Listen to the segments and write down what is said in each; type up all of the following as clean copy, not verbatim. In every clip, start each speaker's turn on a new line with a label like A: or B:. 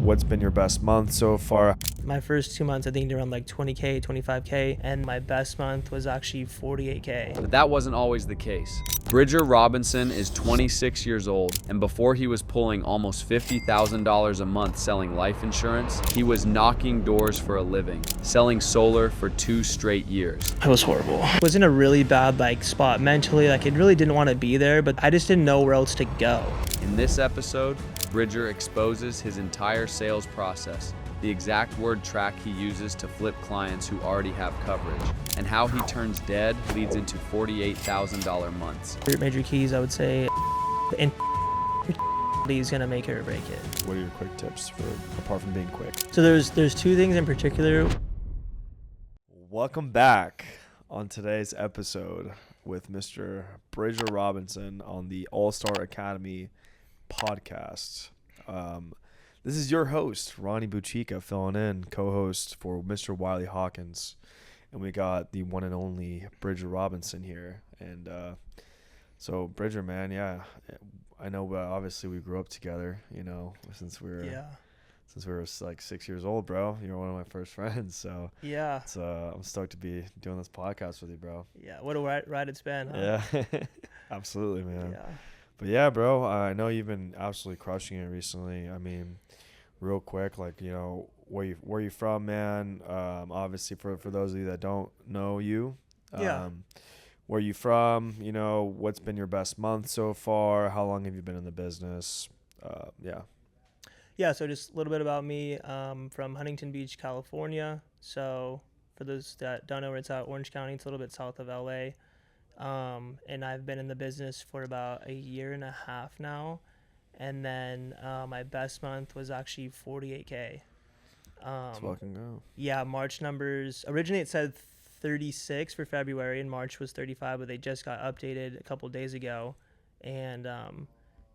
A: what's been your best month so far?
B: My first 2 months, I think, around like 20K, 25K, and my best month was actually 48K.
C: But that wasn't always the case. Bridger Robinson is 26 years old, and before he was pulling almost $50,000 a month selling life insurance, he was knocking doors for a living, selling solar for 2 straight years.
B: It was horrible. I was in a really bad spot mentally. I really didn't want to be there, but I just didn't know where else to go.
C: In this episode, Bridger exposes his entire sales process, the exact word track he uses to flip clients who already have coverage, and how he turns dead leads into $48,000 months.
B: Major keys, I would say, and is gonna make it or break it.
A: What are your quick tips apart from being quick?
B: So there's 2 things in particular.
A: Welcome back on today's episode with Mr. Bridger Robinson on the All-Star Academy podcast. This is your host, Ronnie Buchica, filling in, co-host for Mr. Wiley Hawkins. And we got the one and only Bridger Robinson here. And so, Bridger, man, yeah, I know obviously we grew up together, since we were like 6 years old, bro. You're one of my first friends. So,
B: Yeah.
A: I'm stoked to be doing this podcast with you, bro.
B: Yeah, what a ride it's been, huh?
A: Yeah, absolutely, man.
B: Yeah.
A: But yeah, bro, I know you've been absolutely crushing it recently. I mean, real quick, where you from, man? Obviously, for those of you that don't know you, where you from? What's been your best month so far? How long have you been in the business?
B: Yeah, so just a little bit about me. From Huntington Beach, California. So for those that don't know where it's at, Orange County, it's a little bit south of LA. And I've been in the business for about 1.5 years now. And then my best month was actually 48K.
A: Let's fucking go.
B: Yeah, March numbers. Originally it said 36 for February, and March was 35, but they just got updated a couple days ago. And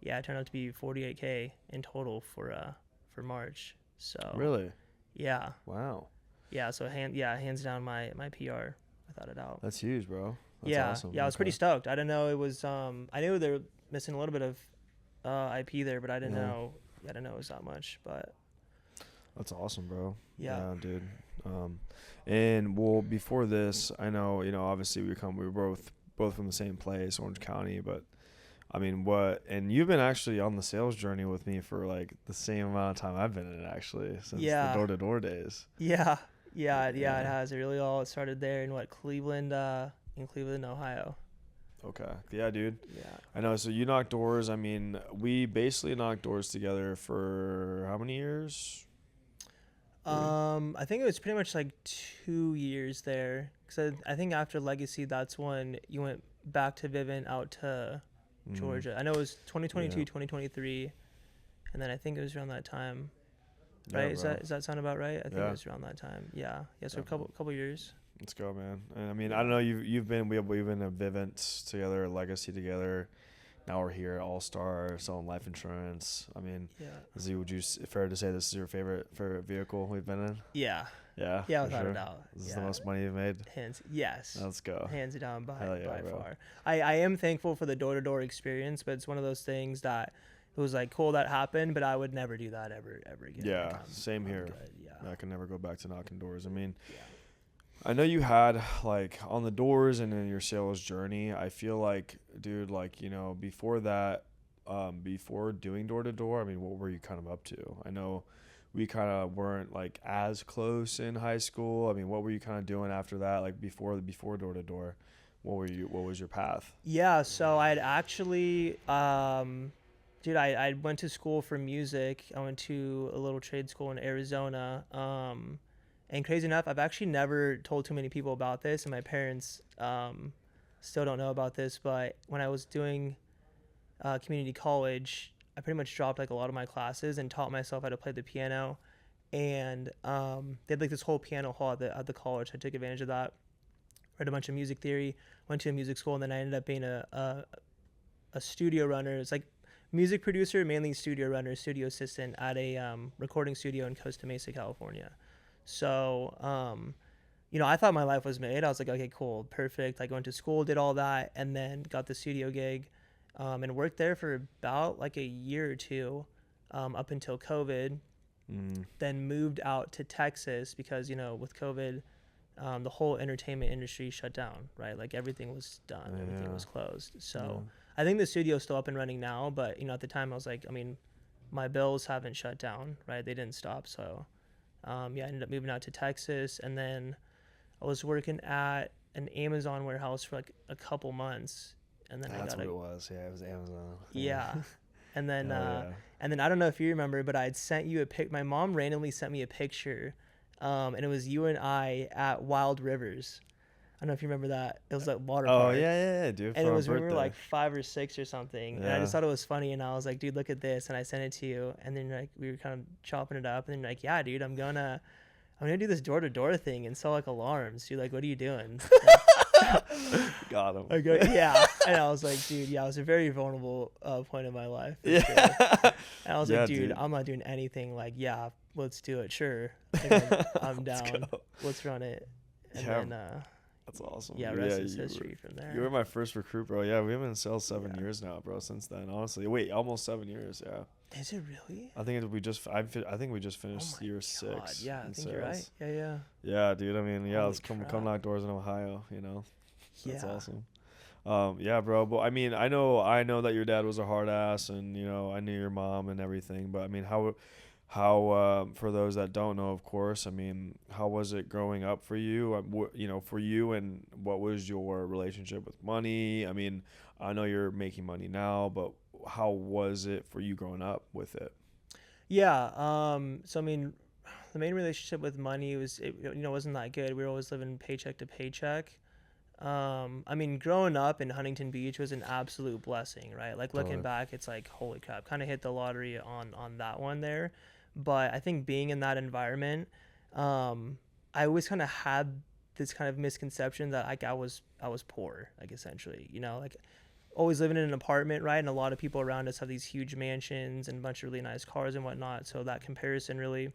B: it turned out to be 48K in total for March. So
A: Really?
B: Yeah.
A: Wow.
B: Yeah, so hands down my PR without a doubt.
A: That's huge, bro. That's awesome.
B: Yeah, I was pretty stoked. I didn't know it was I knew they were missing a little bit of IP there, but I didn't know it was that much. But
A: that's awesome, bro.
B: Yeah,
A: dude. And well, before this, I know, obviously we were both from the same place, Orange County, but I mean, and you've been actually on the sales journey with me for like the same amount of time I've been in it, actually, since the door-to-door days.
B: Yeah, it has. It really all started there in Cleveland, Ohio.
A: Okay. Yeah, dude.
B: Yeah.
A: I know. So you knocked doors. I mean, we basically knocked doors together for how many years?
B: I think it was pretty much 2 years there. Because I think after Legacy, that's when you went back to Vivint out to Georgia. I know it was 2022, 2023. And then I think it was around that time. Right?
A: Yeah,
B: Does that sound about right? I think it was around that time. Yeah. Yeah. So a couple years.
A: Let's go, man. And I mean, I don't know. We've been at Vivint together, Legacy together. Now we're here at All Star selling life insurance. I mean, would you fair to say this is your favorite vehicle we've been in?
B: Yeah.
A: Yeah.
B: Yeah, without a doubt.
A: This is the most money you've made.
B: Yes.
A: Let's go.
B: Hands down by
A: bro.
B: far. I am thankful for the door-to-door experience, but it's one of those things that it was cool that happened, but I would never do that ever again.
A: Yeah, same here.
B: Yeah.
A: I can never go back to knocking doors. I mean, I know you had on the doors and in your sales journey, I feel like, dude, before that, before doing door to door, I mean, what were you kind of up to? I know we kind of weren't as close in high school. I mean, what were you kind of doing after that? Before door to door, what was your path?
B: Yeah. So I'd actually, dude, I went to school for music. I went to a little trade school in Arizona. And crazy enough, I've actually never told too many people about this, and my parents still don't know about this, but when I was doing community college, I pretty much dropped a lot of my classes and taught myself how to play the piano. And they had this whole piano hall at the college. I took advantage of that, read a bunch of music theory, went to a music school, and then I ended up being a studio runner. It's music producer, mainly studio runner, studio assistant at a recording studio in Costa Mesa, California. So, I thought my life was made. I was like, okay, cool, perfect. I went to school, did all that, and then got the studio gig, and worked there for about a year or two, up until COVID. then moved out to Texas because, with COVID, the whole entertainment industry shut down, right? Like everything was done, everything was closed. So I think the studio's still up and running now, but at the time I was like, my bills haven't shut down, right? They didn't stop. So I ended up moving out to Texas, and then I was working at an Amazon warehouse for like a couple months, and then
A: That's what it was. Yeah, it was Amazon.
B: Yeah. And then and then I don't know if you remember, but I had sent you my mom randomly sent me a picture, and it was you and I at Wild Rivers. I don't know if you remember that. It was like water park.
A: Oh yeah, dude.
B: And it was when we were like 5 or 6 or something. Yeah. And I just thought it was funny, and I was like, dude, look at this, and I sent it to you, and then like we were kind of chopping it up, and then you're like, yeah, dude, I'm gonna do this door-to-door thing and sell like alarms. You're like, what are you doing?
A: Got him.
B: I go, yeah. And I was like, dude, yeah, it was a very vulnerable point in my life.
A: Yeah.
B: Sure. And I was like, dude,
A: dude,
B: I'm not doing anything. Like, yeah, let's do it. Sure. Like, I'm down. Let's run it. And then,
A: that's awesome.
B: Yeah, rest is history from there.
A: You were my first recruit, bro. Yeah, we've been in sales 7 years now, bro. Since then, honestly, wait, almost 7 years. Yeah.
B: Is it really?
A: I think I think we just finished year 6.
B: Yeah, I think
A: sales.
B: you're right. Yeah.
A: Yeah, dude. I mean, yeah,
B: Holy
A: let's come knock doors in Ohio. That's
B: Yeah.
A: awesome. Yeah, bro. But I mean, I know that your dad was a hard ass, and I knew your mom and everything. But I mean, how for those that don't know, of course, I mean, how was it growing up for you? For you, and what was your relationship with money? I mean, I know you're making money now, but how was it for you growing up with it?
B: Yeah. So I mean, the main relationship with money wasn't that good. We were always living paycheck to paycheck. I mean, growing up in Huntington Beach was an absolute blessing, right? Like looking back, it's like, holy crap, kind of hit the lottery on that one there. But I think being in that environment, I always kind of had this kind of misconception that like I was poor, like essentially, like always living in an apartment, right? And a lot of people around us have these huge mansions and a bunch of really nice cars and whatnot. So that comparison really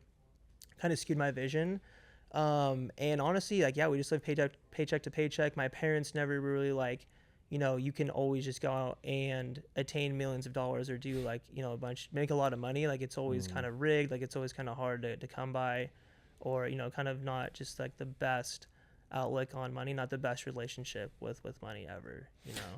B: kind of skewed my vision. And honestly, like, yeah, we just live paycheck to paycheck. My parents never really like, you can always just go out and attain millions of dollars or do like, make a lot of money. Like it's always kind of rigged. Like it's always kind of hard to come by, or, kind of not just like the best outlook on money, not the best relationship with money ever,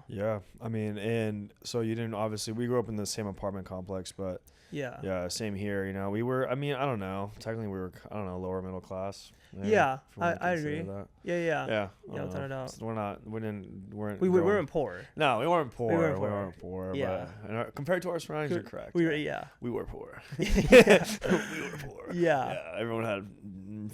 A: Yeah. I mean, and so you didn't, obviously we grew up in the same apartment complex, but yeah, same here. We were, I mean, I don't know, technically we were, I don't know, lower middle class. Maybe,
B: yeah, I agree.
A: That.
B: Yeah, without a doubt.
A: We
B: weren't poor.
A: No, we weren't poor. We weren't poor.
B: Yeah.
A: But compared to our surroundings, you're correct.
B: We were poor. We were poor. Yeah.
A: Everyone had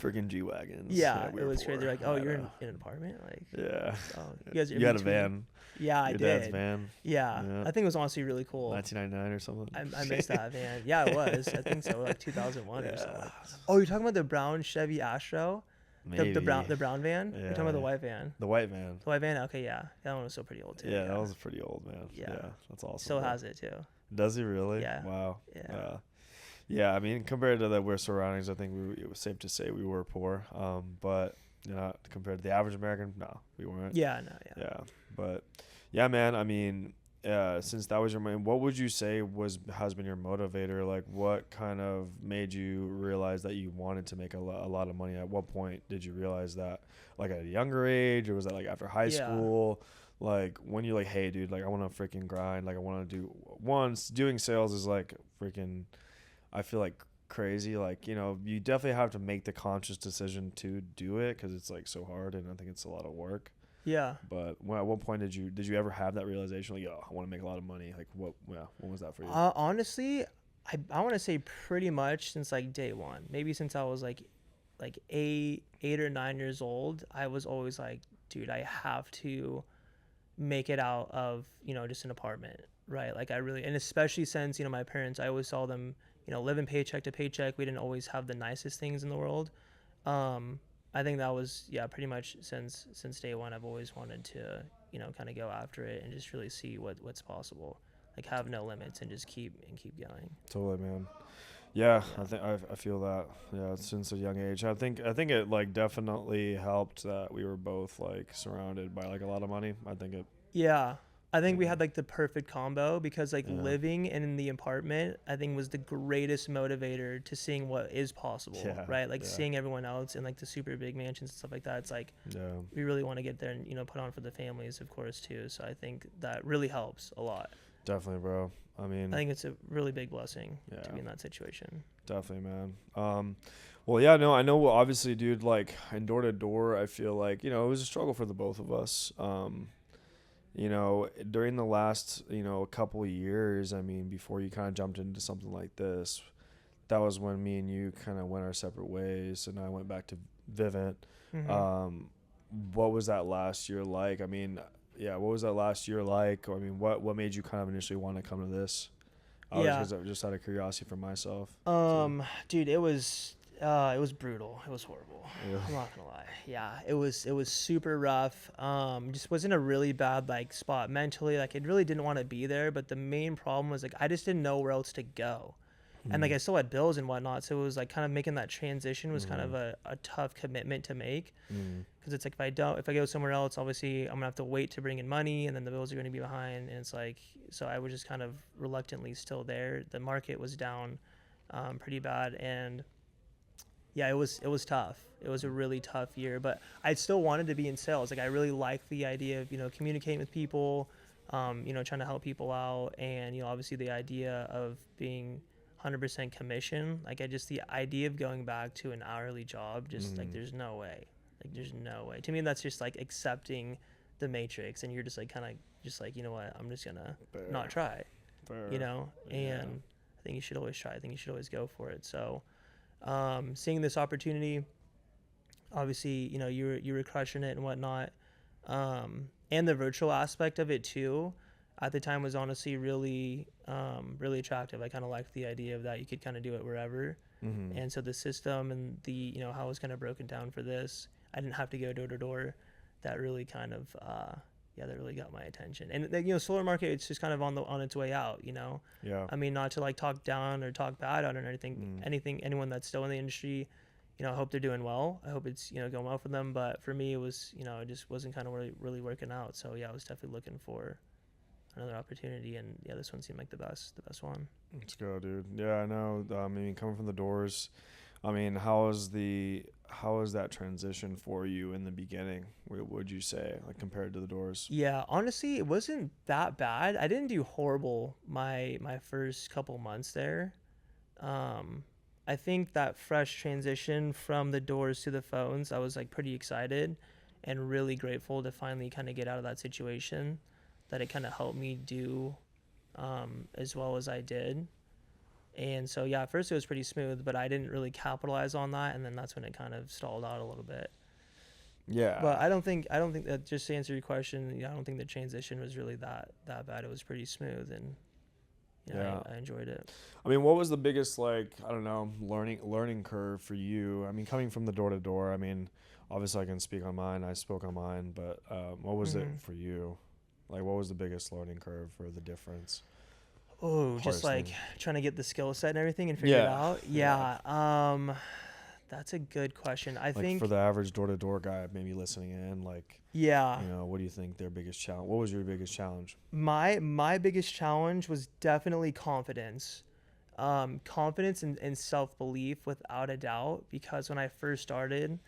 A: freaking G-Wagons.
B: Yeah, it was crazy. They're like, oh, you're in an apartment? Like,
A: yeah.
B: Oh,
A: you had a van.
B: Yeah,
A: Your
B: I did.
A: dad's van.
B: Yeah. I think it was honestly really cool.
A: 1999 or something.
B: I missed that van. Yeah, it was. I think so, like 2001 or something. Oh, you're talking about the brown Chevy Astro?
A: Maybe.
B: The brown van?
A: Yeah.
B: You're talking about the white van?
A: The white van.
B: The white van? Okay, yeah. That one was still pretty old too.
A: Yeah, that was pretty old, man.
B: Yeah.
A: That's awesome.
B: Still has it too.
A: Does he really?
B: Yeah.
A: Wow.
B: Yeah.
A: Yeah, I mean, compared to the worst surroundings, I think it was safe to say we were poor. But compared to the average American, no, we weren't.
B: Yeah, no, yeah.
A: Yeah, but yeah, man. I mean, since that was your main, what would you say has been your motivator? Like, what kind of made you realize that you wanted to make a lot of money? At what point did you realize that? Like at a younger age, or was that like after high school? Like when you're like, hey, dude, like I want to freaking grind. Like I want to do doing sales is like freaking. I feel like crazy. Like, you definitely have to make the conscious decision to do it because it's like so hard, and I think it's a lot of work.
B: Yeah.
A: But at what point did you ever have that realization? Like, I want to make a lot of money. Like, what was that for you?
B: Honestly, I want to say pretty much since like day one. Maybe since I was like 8 or 9 years old, I was always like, dude, I have to make it out of just an apartment, right? Like and especially since my parents, I always saw them living paycheck to paycheck. We didn't always have the nicest things in the world. I think that was pretty much since day one. I've always wanted to kind of go after it and just really see what's possible, like have no limits and just keep going.
A: Totally, man. Yeah. I think I feel that. Yeah, since a young age. I think it like definitely helped that we were both like surrounded by like a lot of money. I think it.
B: Yeah. I think we had like the perfect combo because like
A: Yeah.
B: living in the apartment, I think was the greatest motivator to seeing what is possible,
A: Yeah,
B: right? Like
A: yeah.
B: seeing everyone else in like the super big mansions and stuff like that. It's like
A: Yeah.
B: we really want to get there and, you know, put on for the families, of course, too. So I think that really helps a lot.
A: Definitely, bro. I mean,
B: I think it's a really big blessing to
A: Yeah.
B: be in that situation.
A: definitely, man. Well, yeah, no, I know. Obviously, dude, like in door to door, I feel like, you know, it was a struggle for the both of us. You know, during the last, you know, couple of years, I mean, before you kind of jumped into something like this, that was when me and you kind of went our separate ways, and I went back to Vivint.
B: Mhm.
A: What was that last year like? I mean, yeah, what was that last year like? I mean, what made you kind of initially want to come to this?
B: Yeah.
A: Just out of curiosity for myself.
B: Dude, it was brutal. It was horrible.
A: Yeah.
B: I'm not gonna lie. Yeah, it was super rough. Just wasn't a really bad like spot mentally. Like, it really didn't want to be there. But the main problem was like I just didn't know where else to go, and like I still had bills and whatnot. So it was like kind of making that transition was kind of a tough commitment to make, because it's like if I go somewhere else, obviously I'm gonna have to wait to bring in money, and then the bills are gonna be behind. And it's like, so I was just kind of reluctantly still there. The market was down pretty bad, and yeah, it was tough. It was a really tough year, but I still wanted to be in sales. Like, I really liked the idea of, you know, communicating with people, you know, trying to help people out, and, you know, obviously the idea of being 100% commission. Like, the idea of going back to an hourly job, just like, there's no way. Like, there's no way. To me, that's just like accepting the matrix, and you're just like kind of just like, you know what, I'm just gonna not try. You know, and I think you should always try. I think you should always go for it. So, seeing this opportunity, obviously, you know, you were crushing it and whatnot, and the virtual aspect of it too, at the time was honestly really, really attractive. I kind of liked the idea of that you could kind of do it wherever, and so the system and the, you know, how it was kind of broken down for this, I didn't have to go door to door. That really kind of, that really got my attention. And you know, solar market, it's just kind of on its way out. You know,
A: Yeah.
B: I mean, not to like talk down or talk bad on it or anyone that's still in the industry, you know, I hope they're doing well. I hope it's, you know, going well for them. But for me, it was, you know, it just wasn't kind of really working out. So yeah, I was definitely looking for another opportunity, and yeah, this one seemed like the best one.
A: Let's go, dude. Yeah, I know. I mean, coming from the doors, I mean, how was that transition for you in the beginning? What would you say, like, compared to the doors?
B: Yeah, honestly, it wasn't that bad. I didn't do horrible my first couple months there. I think that fresh transition from the doors to the phones, I was like pretty excited and really grateful to finally kind of get out of that situation, that it kind of helped me do as well as I did. And so yeah, at first it was pretty smooth, but I didn't really capitalize on that, and then that's when it kind of stalled out a little bit.
A: Yeah.
B: But I don't think that, just to answer your question, yeah, I don't think the transition was really that bad. It was pretty smooth, and you know, I enjoyed it.
A: I mean, what was the biggest, like, I don't know, learning curve for you? I mean, coming from the door to door, I mean, obviously I can speak on mine. I spoke on mine, but what was it for you? Like, what was the biggest learning curve for the difference?
B: Oh, just like trying to get the skill set and everything and figure it out. Yeah. That's a good question. I think
A: for the average door to door guy maybe listening in, like,
B: yeah,
A: you know, what do you think their biggest challenge? What was your biggest challenge?
B: My biggest challenge was definitely confidence. Confidence and self-belief, without a doubt, because when I first started,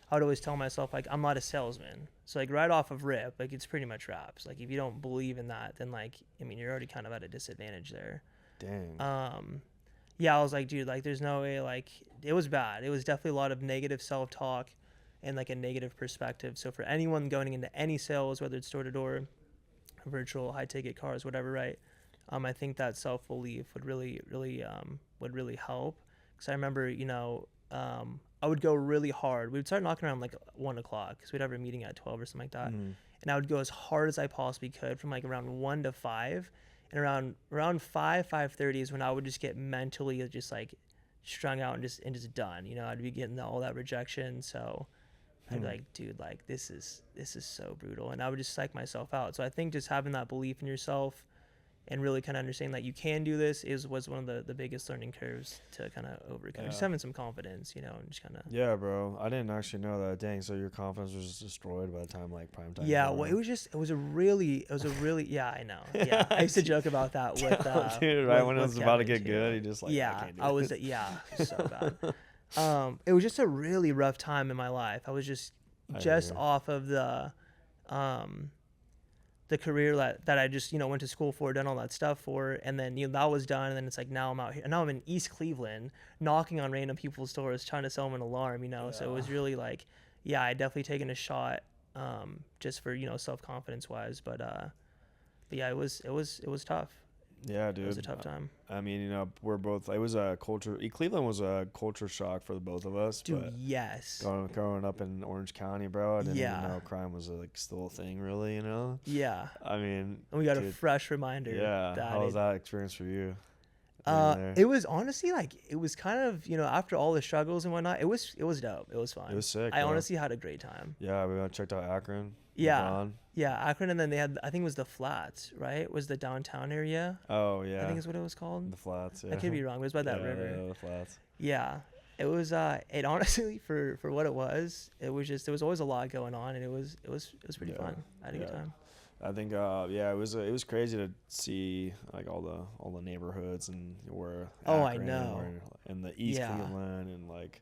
B: I would always tell myself, like, I'm not a salesman. So, like, right off of rip, like, it's pretty much raps. Like, if you don't believe in that, then, like, I mean, you're already kind of at a disadvantage there.
A: Dang.
B: Yeah, I was like, dude, like, there's no way, like, it was bad. It was definitely a lot of negative self-talk and, like, a negative perspective. So for anyone going into any sales, whether it's door-to-door, virtual, high-ticket cars, whatever, right, I think that self-belief would really help. Because I remember, you know, I would go really hard. We would start knocking around like 1 o'clock, because we'd have a meeting at 12 or something like that. And I would go as hard as I possibly could from like around 1 to 5. And around 5:30 is when I would just get mentally just like strung out and just done. You know, I'd be getting all that rejection. So I'd be like, dude, like, this is so brutal. And I would just psych myself out. So I think just having that belief in yourself, and really kind of understanding that you can do this was one of the biggest learning curves to kind of overcome. Just having some confidence, you know, and just kind of.
A: Yeah, bro. I didn't actually know that. Dang. So your confidence was just destroyed by the time like prime time.
B: Yeah, well, it was a really, yeah, I know. Yeah, I used to joke about that with
A: dude, right
B: with,
A: when it was
B: with
A: about to
B: Kevin,
A: get
B: too.
A: good, he just like,
B: Yeah,
A: I can't do
B: I was,
A: this.
B: yeah, so bad. It was just a really rough time in my life. I was just
A: hear.
B: off of the career that I just, you know, went to school for, done all that stuff for, and then, you know, that was done, and then it's like now I'm out here, and now I'm in East Cleveland, knocking on random people's doors, trying to sell them an alarm, you know. So it was really like, yeah, I definitely taken a shot, just for, you know, self-confidence wise, but yeah, it was tough.
A: Yeah, dude.
B: It was a tough time.
A: I mean, you know, we're both. It was a culture. Cleveland was a culture shock for the both of us.
B: Dude,
A: but
B: yes.
A: growing up in Orange County, bro, I didn't
B: Yeah.
A: even know crime was like still a thing, really. You know.
B: Yeah.
A: I mean,
B: And we got a
A: dude,
B: fresh reminder.
A: Yeah.
B: That
A: How was that experience for you?
B: It was honestly like, it was kind of, you know, after all the struggles and whatnot, it was dope. It was fun.
A: It was sick.
B: I
A: bro.
B: honestly had a great time.
A: Yeah, we checked out Akron.
B: Yeah.
A: LeBron.
B: Yeah, Akron, and then they had, I think it was the Flats, right? Was the downtown area?
A: Oh yeah.
B: I think is what it was called.
A: The Flats. Yeah.
B: I could be wrong. It was by that river.
A: Yeah, the Flats.
B: Yeah. It was it honestly for what it was there was always a lot going on, and it was pretty fun. I had a good time.
A: I think it was crazy to see like all the neighborhoods and where
B: I
A: Akron
B: know.
A: and the East
B: Yeah.
A: Cleveland and like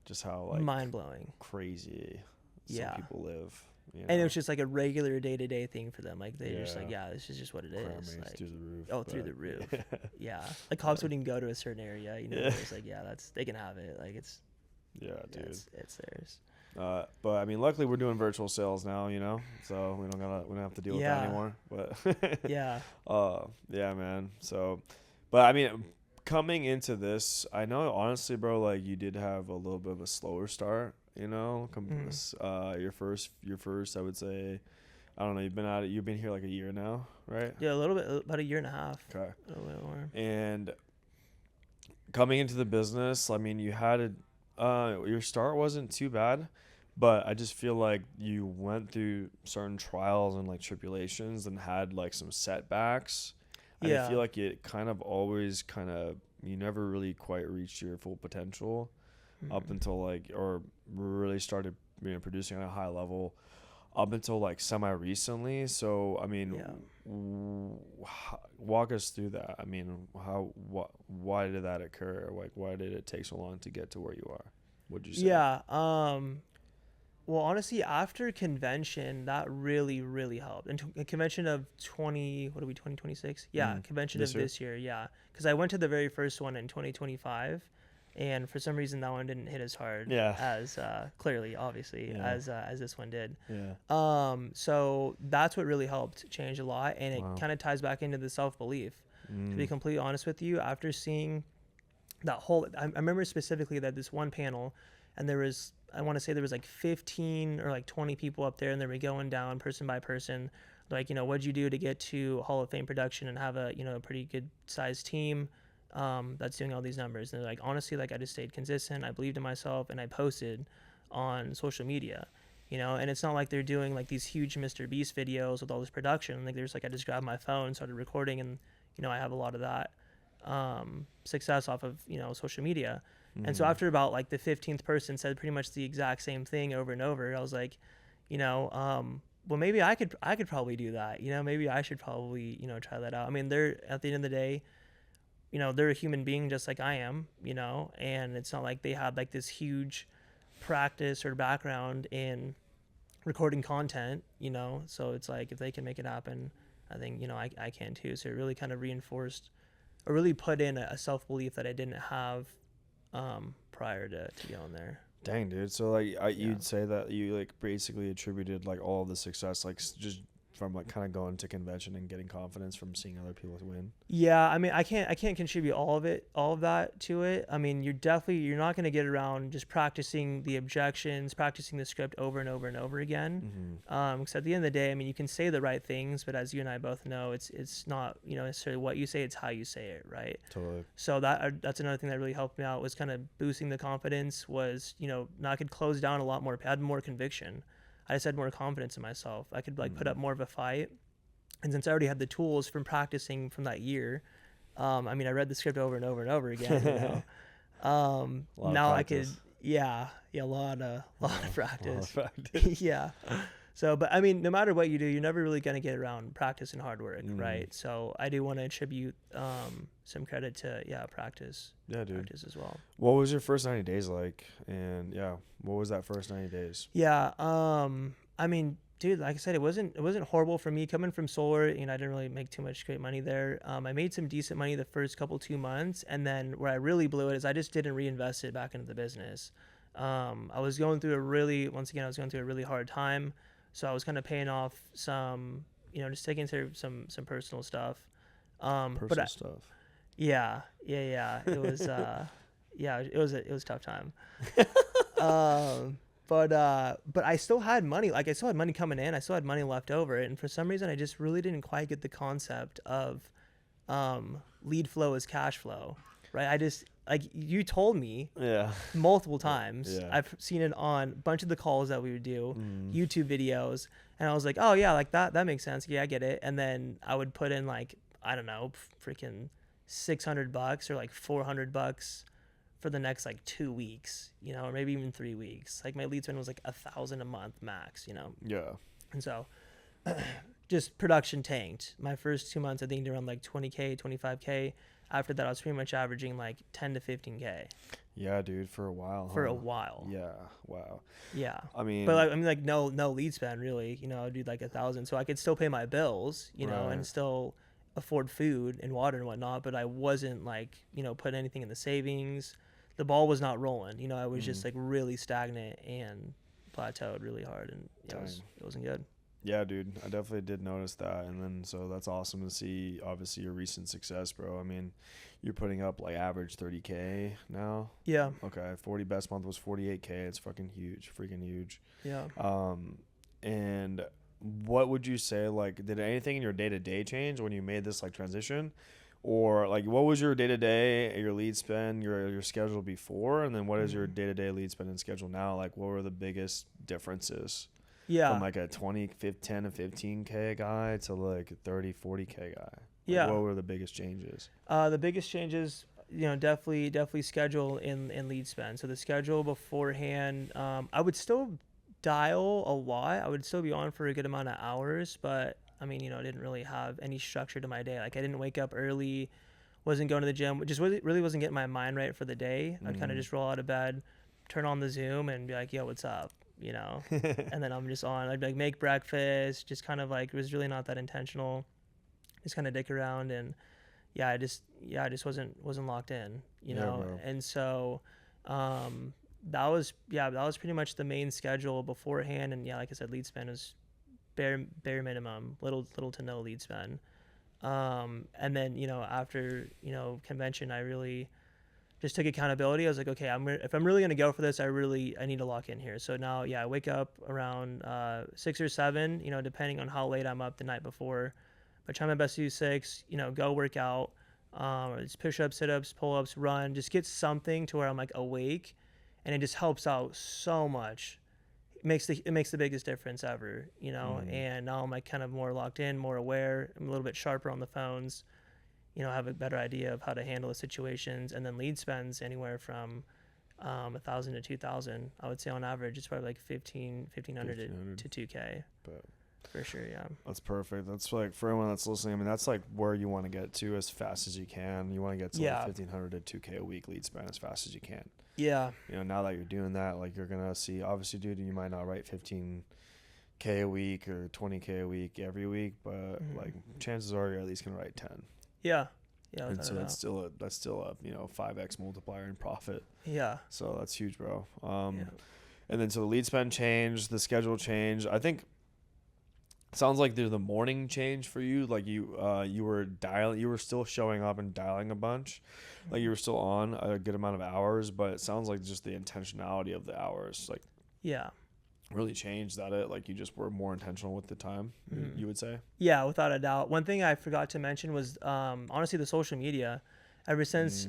A: just how like
B: Mind blowing.
A: crazy
B: Yeah.
A: some people live. You know?
B: And it was just like a regular day-to-day thing for them. Like they just like,
A: Yeah.
B: this is just what it
A: Crime
B: is.
A: rates
B: Like,
A: through the roof.
B: through
A: but-
B: the roof. Yeah. Like cops wouldn't even go to a certain area, you know.
A: Yeah.
B: It's like, they can have it. Like it's
A: Yeah, dude.
B: it's theirs.
A: But I mean, luckily we're doing virtual sales now, you know, so we don't have to deal with that
B: Yeah.
A: anymore. But
B: Yeah.
A: yeah, man. So, but I mean, coming into this, I know honestly, bro, like you did have a little bit of a slower start, you know. Your first, I would say, I don't know. You've been here like a year now, right?
B: Yeah, a little bit, about a year and a half.
A: Okay.
B: A little bit more.
A: And coming into the business, I mean, you had your start wasn't too bad, but I just feel like you went through certain trials and like tribulations and had like some setbacks. And
B: Yeah.
A: I feel like it kind of always you never really quite reached your full potential up until like, or really started, you know, producing at a high level up until like semi recently. So, I mean, walk us through that. I mean, why did that occur? Like, why did it take so long to get to where you are? What'd you say?
B: Yeah. Well, honestly, after convention, that really, really helped. And a convention of 2026? Yeah, convention of this year, yeah. Because I went to the very first one in 2025, and for some reason that one didn't hit as hard as clearly, obviously, as this one did.
A: Yeah.
B: So that's what really helped change a lot, and it kind of ties back into the self-belief. To be completely honest with you, after seeing that whole, I remember specifically that this one panel, and I want to say there was like 15 or like 20 people up there, and they were going down person by person, like, you know, what'd you do to get to Hall of Fame production and have a, you know, a pretty good sized team that's doing all these numbers. And they're like, honestly, like I just stayed consistent, I believed in myself, and I posted on social media, you know. And it's not like they're doing like these huge Mr. Beast videos with all this production. Like there's like, I just grabbed my phone, started recording, and, you know, I have a lot of that success off of, you know, social media. And so after about like the 15th person said pretty much the exact same thing over and over, I was like, you know, well, maybe I could probably do that. You know, maybe I should probably, you know, try that out. I mean, they're, at the end of the day, you know, they're a human being just like I am, you know, and it's not like they had like this huge practice or background in recording content, you know. So it's like, if they can make it happen, I think, you know, I can too. So it really kind of reinforced or really put in a self-belief that I didn't have prior to going there.
A: Dang, dude. So like you'd say that you like basically attributed like all of the success like just from like kind of going to convention and getting confidence from seeing other people win.
B: Yeah, I mean, I can't contribute all of that to it. I mean, you're not going to get around just practicing the objections, practicing the script over and over and over again. Because at the end of the day, I mean, you can say the right things, but as you and I both know, it's not, you know, necessarily what you say, it's how you say it, right?
A: Totally.
B: So that's another thing that really helped me out, was kind of boosting the confidence. Was, you know, now I could close down a lot more, I had more conviction. I just had more confidence in myself. I could like put up more of a fight, And since I already had the tools from practicing from that year, I mean, I read the script over and over and over again, you know. Now I could, yeah, a lot of practice. Yeah. So, but I mean, no matter what you do, you're never really going to get around practice and hard work, right? So I do want to attribute some credit to, practice.
A: Yeah, dude.
B: Practice as well.
A: What was your first 90 days like? And yeah, what was that first 90 days?
B: Yeah. I mean, dude, like I said, it wasn't horrible for me coming from solar. You know, I didn't really make too much great money there. I made some decent money the first 2 months, and then where I really blew it is I just didn't reinvest it back into the business. I was going through a really hard time, so I was kind of paying off some, you know, just taking care of some personal stuff.
A: Personal stuff.
B: Yeah. It was, it was a tough time. But I still had money. Like, I still had money coming in. I still had money left over. And for some reason, I just really didn't quite get the concept of lead flow as cash flow, right? I just, like, you told me multiple times.
A: Yeah.
B: I've seen it on a bunch of the calls that we would do, YouTube videos. And I was like, oh, yeah, like that makes sense. Yeah, I get it. And then I would put in, like, I don't know, freaking $600 or like $400 for the next like 2 weeks, you know, or maybe even 3 weeks. Like, my lead spend was like $1,000 a month max, you know?
A: Yeah.
B: And so just production tanked. My first 2 months, I think around like 20K, 25K. After that, I was pretty much averaging like 10 to 15K.
A: Yeah, dude, for a while.
B: For a while.
A: Yeah. Wow.
B: Yeah.
A: I mean,
B: but like no lead spend really, you know, I'd do like 1,000. So I could still pay my bills, you know, and still afford food and water and whatnot. But I wasn't like, you know, putting anything in the savings. The ball was not rolling, you know. I was just like really stagnant and plateaued really hard, and it wasn't good.
A: Yeah, dude, I definitely did notice that. And then so that's awesome to see, obviously, your recent success, bro. I mean, you're putting up like average 30K now.
B: Yeah.
A: Okay, 40 best month was 48K. It's fucking huge, freaking huge.
B: Yeah.
A: And what would you say, like, did anything in your day-to-day change when you made this like transition? Or like, what was your day-to-day, your lead spend, your schedule before, and then what is your day-to-day lead spend and schedule now? Like, what were the biggest differences?
B: Yeah.
A: From like a 10 to 15K guy to like 30, 40K guy. Like,
B: yeah.
A: What were the biggest changes?
B: The biggest changes, you know, definitely schedule in lead spend. So the schedule beforehand, I would still dial a lot. I would still be on for a good amount of hours, but I mean, you know, I didn't really have any structure to my day. Like, I didn't wake up early, wasn't going to the gym, just really wasn't getting my mind right for the day. I'd kind of just roll out of bed, turn on the Zoom, and be like, yo, what's up? You know, and then I'm just on. I'd like make breakfast, just kind of like, it was really not that intentional. Just kind of dick around, and I just wasn't locked in, you know.
A: Bro.
B: And so that was pretty much the main schedule beforehand. And like I said, lead spend was bare minimum, little to no lead spend. And then, you know, after, you know, convention, I really just took accountability. I was like, okay, if I'm really gonna go for this, I need to lock in here. So now, I wake up around 6 or 7, you know, depending on how late I'm up the night before. But try my best to do 6. You know, go work out, just push-ups, sit-ups, pull-ups, run. Just get something to where I'm like awake, and it just helps out so much. It makes the biggest difference ever, you know. And now I'm like kind of more locked in, more aware. I'm a little bit sharper on the phones. You know, have a better idea of how to handle the situations. And then lead spends anywhere from 1,000 to 2,000. I would say on average, it's probably like 1,500 to 2K.
A: But
B: for sure, yeah.
A: That's perfect. That's like, for everyone that's listening, I mean, that's like where you want to get to as fast as you can. You want to get to like 1,500 to 2K a week lead spend as fast as you can.
B: Yeah.
A: You know, now that you're doing that, like, you're gonna see, obviously, dude, you might not write 15K a week or 20K a week every week, but like, chances are you're at least gonna write 10.
B: Yeah.
A: And so that's still a you know, 5x multiplier in profit.
B: Yeah.
A: So that's huge, bro. And then so the lead spend changed, the schedule changed. I think it sounds like there's the morning change for you. Like you were still showing up and dialing a bunch. Like you were still on a good amount of hours, but it sounds like just the intentionality of the hours, like, really changed that. Like, you just were more intentional with the time, you would say? Yeah,
B: without a doubt. One thing I forgot to mention was honestly the social media. Ever since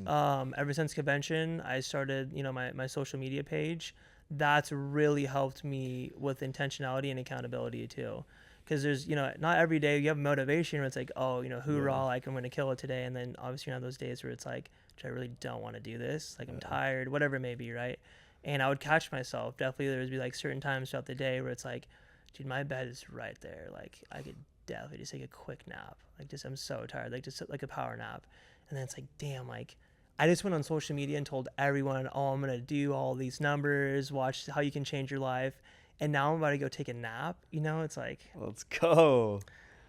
B: convention, I started, you know, my social media page. That's really helped me with intentionality and accountability too, because there's, not every day you have motivation where it's like, oh, hoorah, like I'm going to kill it today. And then obviously you have those days where it's like, I really don't want to do this. Like I'm tired, whatever it may be, right? And I would catch myself. Definitely there would be like certain times throughout the day where it's like, dude, my bed is right there. Like I could definitely just take a quick nap. Like just, I'm so tired. Like just like a power nap. And then it's like, damn, like I just went on social media and told everyone, oh, I'm going to do all these numbers, watch how you can change your life. And now I'm about to go take a nap. It's like,
A: let's go.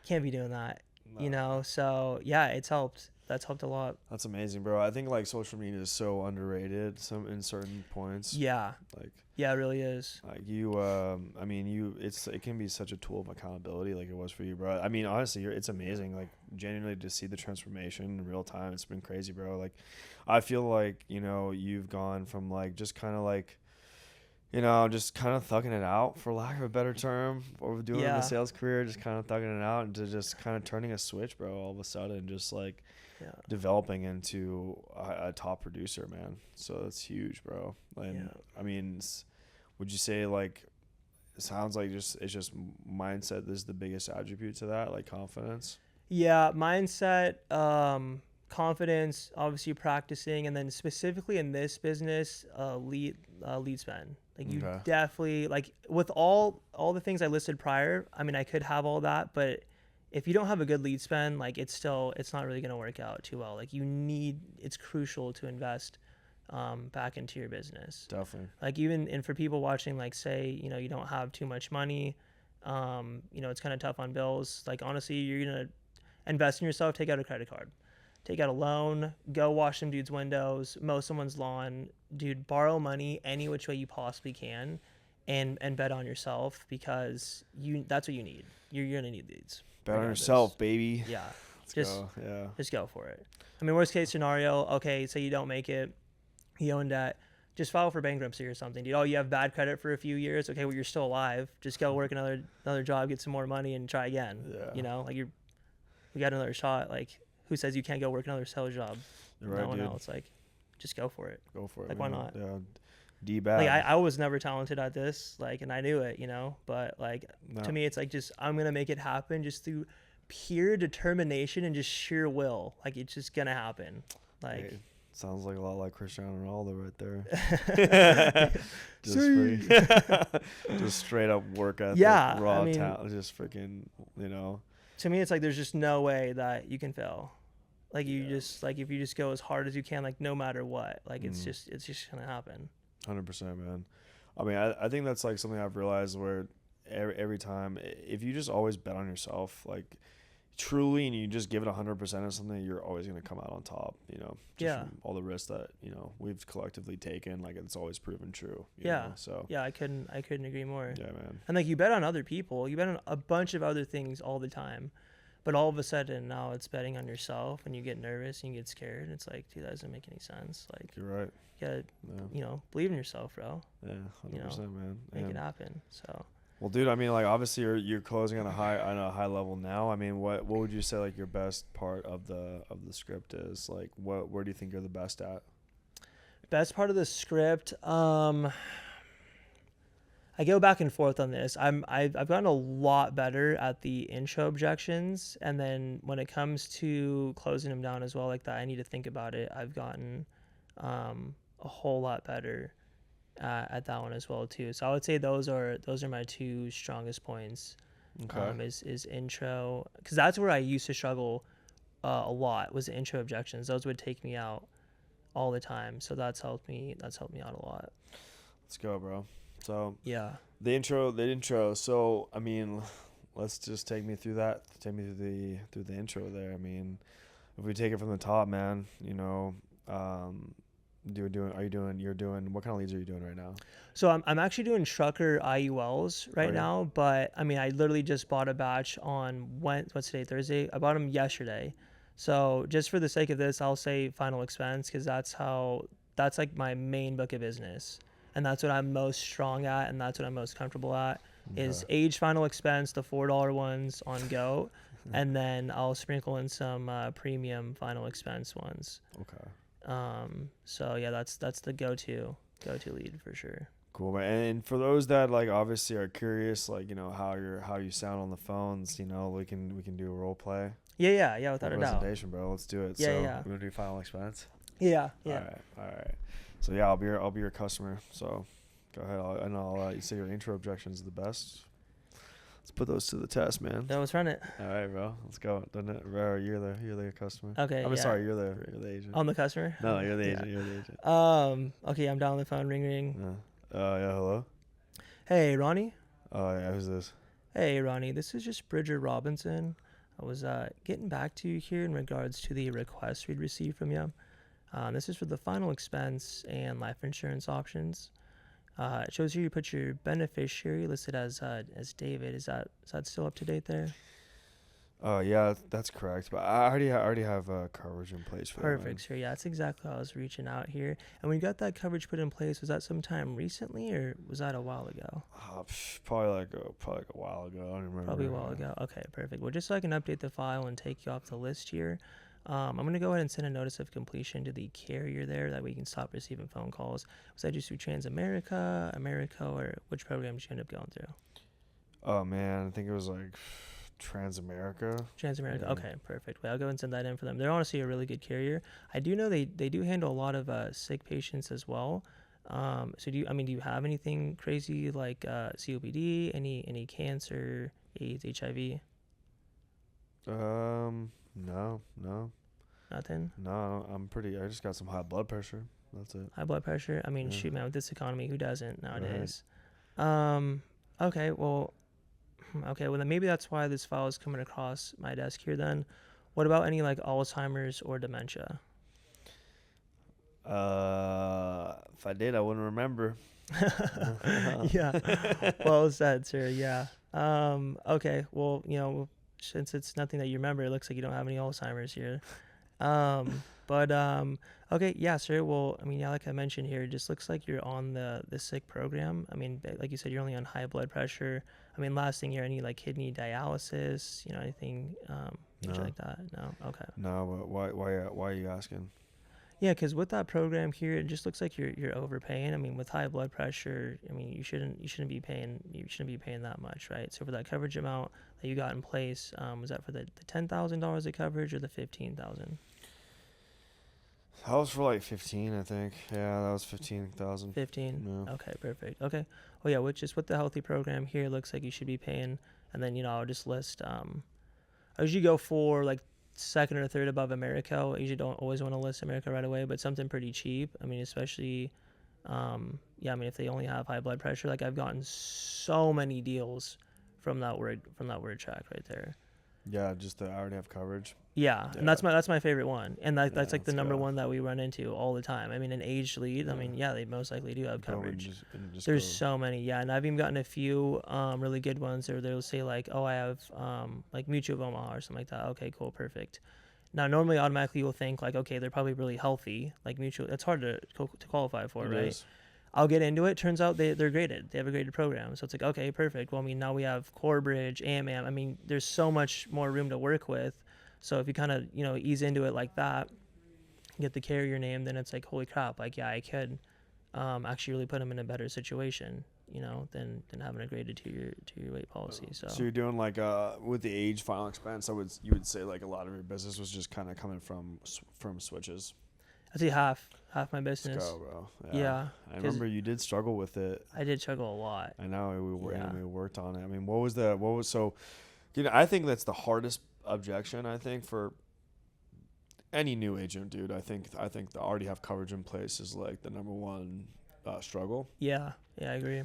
B: Can't be doing that,
A: No.
B: So yeah, it's helped. That's helped a lot.
A: That's amazing, bro. I think like social media is so underrated in certain points.
B: Yeah.
A: Like,
B: yeah, it really is.
A: Like it can be such a tool of accountability, like it was for you, bro. I mean, honestly, it's amazing. Like, genuinely, to see the transformation in real time, it's been crazy, bro. Like, I feel like you've gone from like just kind of like, just kind of thugging it out, for lack of a better term, or doing the sales career, just kind of thugging it out, into just kind of turning a switch, bro. All of a sudden, just like developing into a top producer, man. So that's huge, bro. And I mean, would you say like, it sounds like it's just mindset is the biggest attribute to that, like confidence?
B: Yeah, mindset, confidence, obviously practicing, and then specifically in this business, lead spend. Like you definitely, like with all the things I listed prior, I mean, I could have all that, but if you don't have a good lead spend, like it's not really going to work out too well. Like it's crucial to invest back into your business.
A: Definitely.
B: Like and for people watching, like say, you don't have too much money, it's kind of tough on bills. Like honestly, you're going to invest in yourself, take out a credit card, take out a loan, go wash some dude's windows, mow someone's lawn, dude, borrow money any which way you possibly can, and bet on yourself, because that's what you need. You're going to need these.
A: Bet on yourself, baby.
B: Yeah.
A: Just go. Yeah.
B: Just go for it. I mean, worst case scenario, okay, say you don't make it, you own debt, just file for bankruptcy or something, dude. Oh, you have bad credit for a few years. Okay, well, you're still alive. Just go work another job, get some more money, and try again.
A: Yeah.
B: Like you got another shot. Like, who says you can't go work another sales job?
A: You're right,
B: no one
A: dude.
B: else. Like, just go for it.
A: Go for it.
B: Like,
A: man.
B: why not?
A: Yeah. D-bad.
B: Like, I was never talented at this, like, and I knew it, but like, to me, it's like, just, I'm going to make it happen just through pure determination and just sheer will. Like, it's just going to happen. Like,
A: hey, sounds like a lot like Cristiano Ronaldo right there. Just straight up work ethic, raw talent, just freaking,
B: To me, it's like, there's just no way that you can fail. Like, you just, like, if you just go as hard as you can, like, no matter what, like, it's just going to happen.
A: 100%, man. I mean, I think that's like something I've realized, where every time, if you just always bet on yourself, like truly, and you just give it 100% of something, you're always going to come out on top, from all the risks that, we've collectively taken. Like, it's always proven true. You know? So
B: yeah, I couldn't agree more.
A: Yeah, man.
B: And like, you bet on other people, you bet on a bunch of other things all the time, but all of a sudden now it's betting on yourself, and you get nervous and you get scared. It's like, dude, that doesn't make any sense. Like,
A: you're right.
B: You gotta, believe in yourself, bro.
A: Yeah, 100%, man.
B: Make it happen. So.
A: Well, dude, I mean, like, obviously you're closing on a high level now. I mean, what would you say like your best part of the script is? Like, where do you think you're the best at?
B: Best part of the script, I go back and forth on this. I've gotten a lot better at the intro objections, and then when it comes to closing them down as well, like that, I need to think about it. I've gotten a whole lot better at that one as well too. So I would say those are my two strongest points.
A: Okay.
B: Is intro, because that's where I used to struggle a lot, was the intro objections. Those would take me out all the time. So that's helped me out a lot.
A: Let's go, bro. So
B: yeah,
A: the intro. So I mean, let's just take me through that. Take me through the intro there. I mean, if we take it from the top, man, you're doing what kind of leads are you doing right now?
B: So I'm actually doing trucker IULs right now, but I mean, I literally just bought a batch on what's today, Thursday? I bought them yesterday. So just for the sake of this, I'll say final expense, because that's like my main book of business, and that's what I'm most strong at, and that's what I'm most comfortable at. Is age final expense, the $4 ones on Go, and then I'll sprinkle in some premium final expense ones.
A: Okay.
B: So yeah, that's the go-to lead for sure.
A: Cool, man. And for those that like obviously are curious, like how you sound on the phones, we can do a role play.
B: Yeah, without a doubt.
A: Presentation, bro. Let's do it.
B: Yeah,
A: So
B: yeah.
A: we're gonna do final expense.
B: Yeah.
A: All right. So yeah, I'll be your customer. So go ahead. I'll you say your intro objections are the best. Let's put those to the test, man.
B: Let's run it.
A: All right, bro. Let's go. Doesn't it? Bro, you're the customer.
B: Okay.
A: I'm
B: yeah.
A: sorry. You're the agent.
B: I'm the customer.
A: No, you're the
B: Yeah.
A: agent. You're the agent.
B: Okay, I'm down on the phone. Ring.
A: Yeah. Hello.
B: Hey, Ronnie.
A: Oh yeah. Who's this?
B: Hey, Ronnie. This is just Bridger Robinson. I was getting back to you here in regards to the request we'd received from you. This is for the final expense and life insurance options. It shows here you put your beneficiary listed as David. Is that still up to date there?
A: Oh yeah, that's correct. But I already have coverage in place for that, man.
B: Perfect, sir. Yeah, that's exactly how I was reaching out here. And when you got that coverage put in place, was that sometime recently or was that a while ago?
A: Probably like a while ago. I don't remember.
B: Probably a while ago. Okay, perfect. Well, just so I can update the file and take you off the list here, I'm going to go ahead and send a notice of completion to the carrier there that we can stop receiving phone calls. Was that just through Transamerica, America, or which program did you end up going through?
A: Oh man, I think it was like Transamerica.
B: Transamerica.
A: Yeah.
B: Okay, perfect. Well, I'll go and send that in for them. They're honestly a really good carrier. I do know they do handle a lot of sick patients as well. So do you have anything crazy like COPD, any cancer, AIDS, HIV?
A: No.
B: Nothing.
A: No, I just got some high blood pressure. That's it.
B: High blood pressure. I mean,
A: Yeah.
B: shoot, man, with this economy, who doesn't nowadays?
A: Right.
B: Okay, well, then maybe that's why this file is coming across my desk here then. What about any like Alzheimer's or dementia?
A: If I did, I wouldn't remember.
B: Yeah. Well said, sir. Yeah. Okay. Well, since it's nothing that you remember, it looks like you don't have any Alzheimer's here. Okay. Yeah, sir. Well, like I mentioned here, it just looks like you're on the sick program. Like you said, you're only on high blood pressure. Last thing here, any like kidney dialysis, anything,
A: No.
B: like that? No. Okay.
A: No, but why are you asking?
B: Yeah, because with that program here, it just looks like you're overpaying. With high blood pressure, you shouldn't be paying that much, right? So for that coverage amount that you got in place, was that for the $10,000 of coverage or the $15,000?
A: That was for like 15, I think. Yeah, that was 15,000.
B: 15.
A: Yeah.
B: Okay, perfect. Okay. Well, yeah, with the healthy program here, it looks like you should be paying, and then I'll just list. I usually go for like second or third above America. I usually don't always want to list America right away, but something pretty cheap. Especially, if they only have high blood pressure, like I've gotten so many deals from that word track right there.
A: Yeah, just that I already have coverage.
B: Yeah,
A: Yeah.
B: and that's my favorite one, and that's like the
A: let's
B: number
A: go.
B: one that we run into all the time. An age lead.
A: Yeah.
B: They most likely do have
A: Go and
B: coverage.
A: just
B: There's
A: go.
B: so many, yeah, and I've even gotten a few really good ones, or they'll say like, oh, I have like Mutual of Omaha or something like that. Okay, cool, perfect. Now, normally, automatically, you'll think like, okay, they're probably really healthy, like Mutual. That's hard to qualify for,
A: It
B: right?
A: is.
B: I'll get into it. Turns out they're graded. They have a graded program, so it's like, okay, perfect. Well, now we have Corebridge, AMAM. There's so much more room to work with. So if you kind of ease into it like that, get the carrier name, then it's like, holy crap, like yeah, I could actually really put them in a better situation, than having a graded to your weight policy. So
A: you're doing like with the age final expense, you would say like a lot of your business was just kind of coming from switches.
B: I'd say half my business.
A: Let's go, bro.
B: Yeah,
A: I remember you did struggle with it.
B: I did struggle a lot.
A: I know
B: Yeah.
A: we worked on it. What was so? I think that's the hardest objection. I think for any new agent, dude. I think the already have coverage in place is like the number one struggle.
B: Yeah, I agree.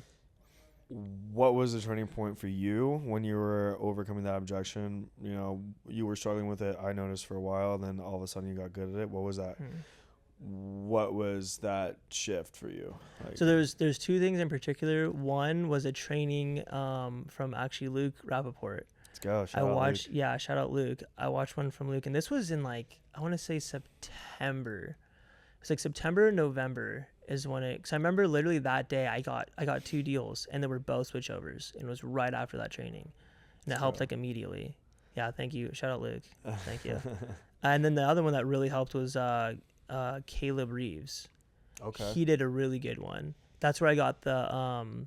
A: What was the turning point for you when you were overcoming that objection? You were struggling with it. I noticed for a while, and then all of a sudden you got good at it. What was that? What was that shift for you?
B: So there's two things in particular. One was a training from actually Luke Rappaport.
A: Let's go.
B: Shout out Luke. I watched one from Luke, and this was in like, I want to say September. It's like September or November is when because I remember literally that day I got 2 deals, and they were both switchovers, and it was right after that training, and it helped like immediately. Yeah, thank you. Shout out Luke. Thank you. And then the other one that really helped was Caleb Reeves.
A: Okay.
B: He did a really good one. That's where I got the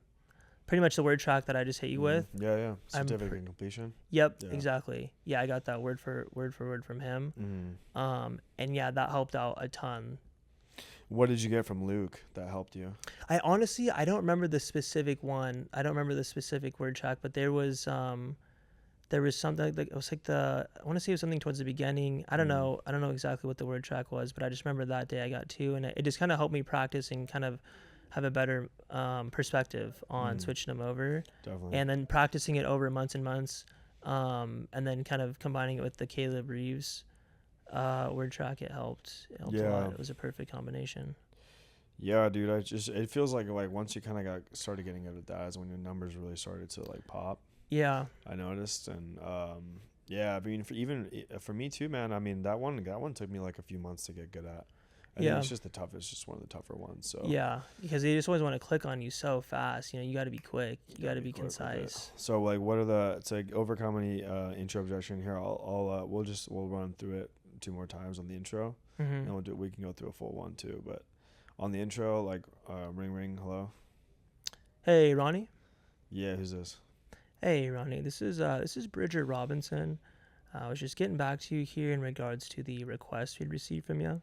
B: pretty much the word track that I just hit you with.
A: Yeah. Certificate of completion.
B: Yep,
A: Yeah.
B: exactly. Yeah, I got that word for word from him. And yeah, that helped out a ton.
A: What did you get from Luke that helped you?
B: I honestly, I don't remember the specific one. I don't remember the specific word track, but there was something like it was like I want to say it was something towards the beginning. I don't know exactly what the word track was, but I just remember that day I got 2, and it just kind of helped me practice and kind of have a better perspective on switching them over.
A: Definitely.
B: And then practicing it over months and months, and then kind of combining it with the Caleb Reeves word track. It helped a lot. It was a perfect combination.
A: Yeah, dude. It feels like once you kind of started getting good at that is when your numbers really started to like pop.
B: Yeah,
A: I noticed, and yeah, I mean, for me too, man. I mean, that one took me like a few months to get good at. I think it's just the toughest, just one of the tougher ones. So
B: yeah, because they just always want to click on you so fast. You got to be quick. You got to be concise.
A: So like, what are to overcome any intro objection here? We'll run through it 2 more times on the intro, and we can go through a full one too. But on the intro, like, ring, hello.
B: Hey, Ronnie.
A: Yeah, who's this?
B: Hey, Ronnie. This is Bridger Robinson. I was just getting back to you here in regards to the request we'd received from you.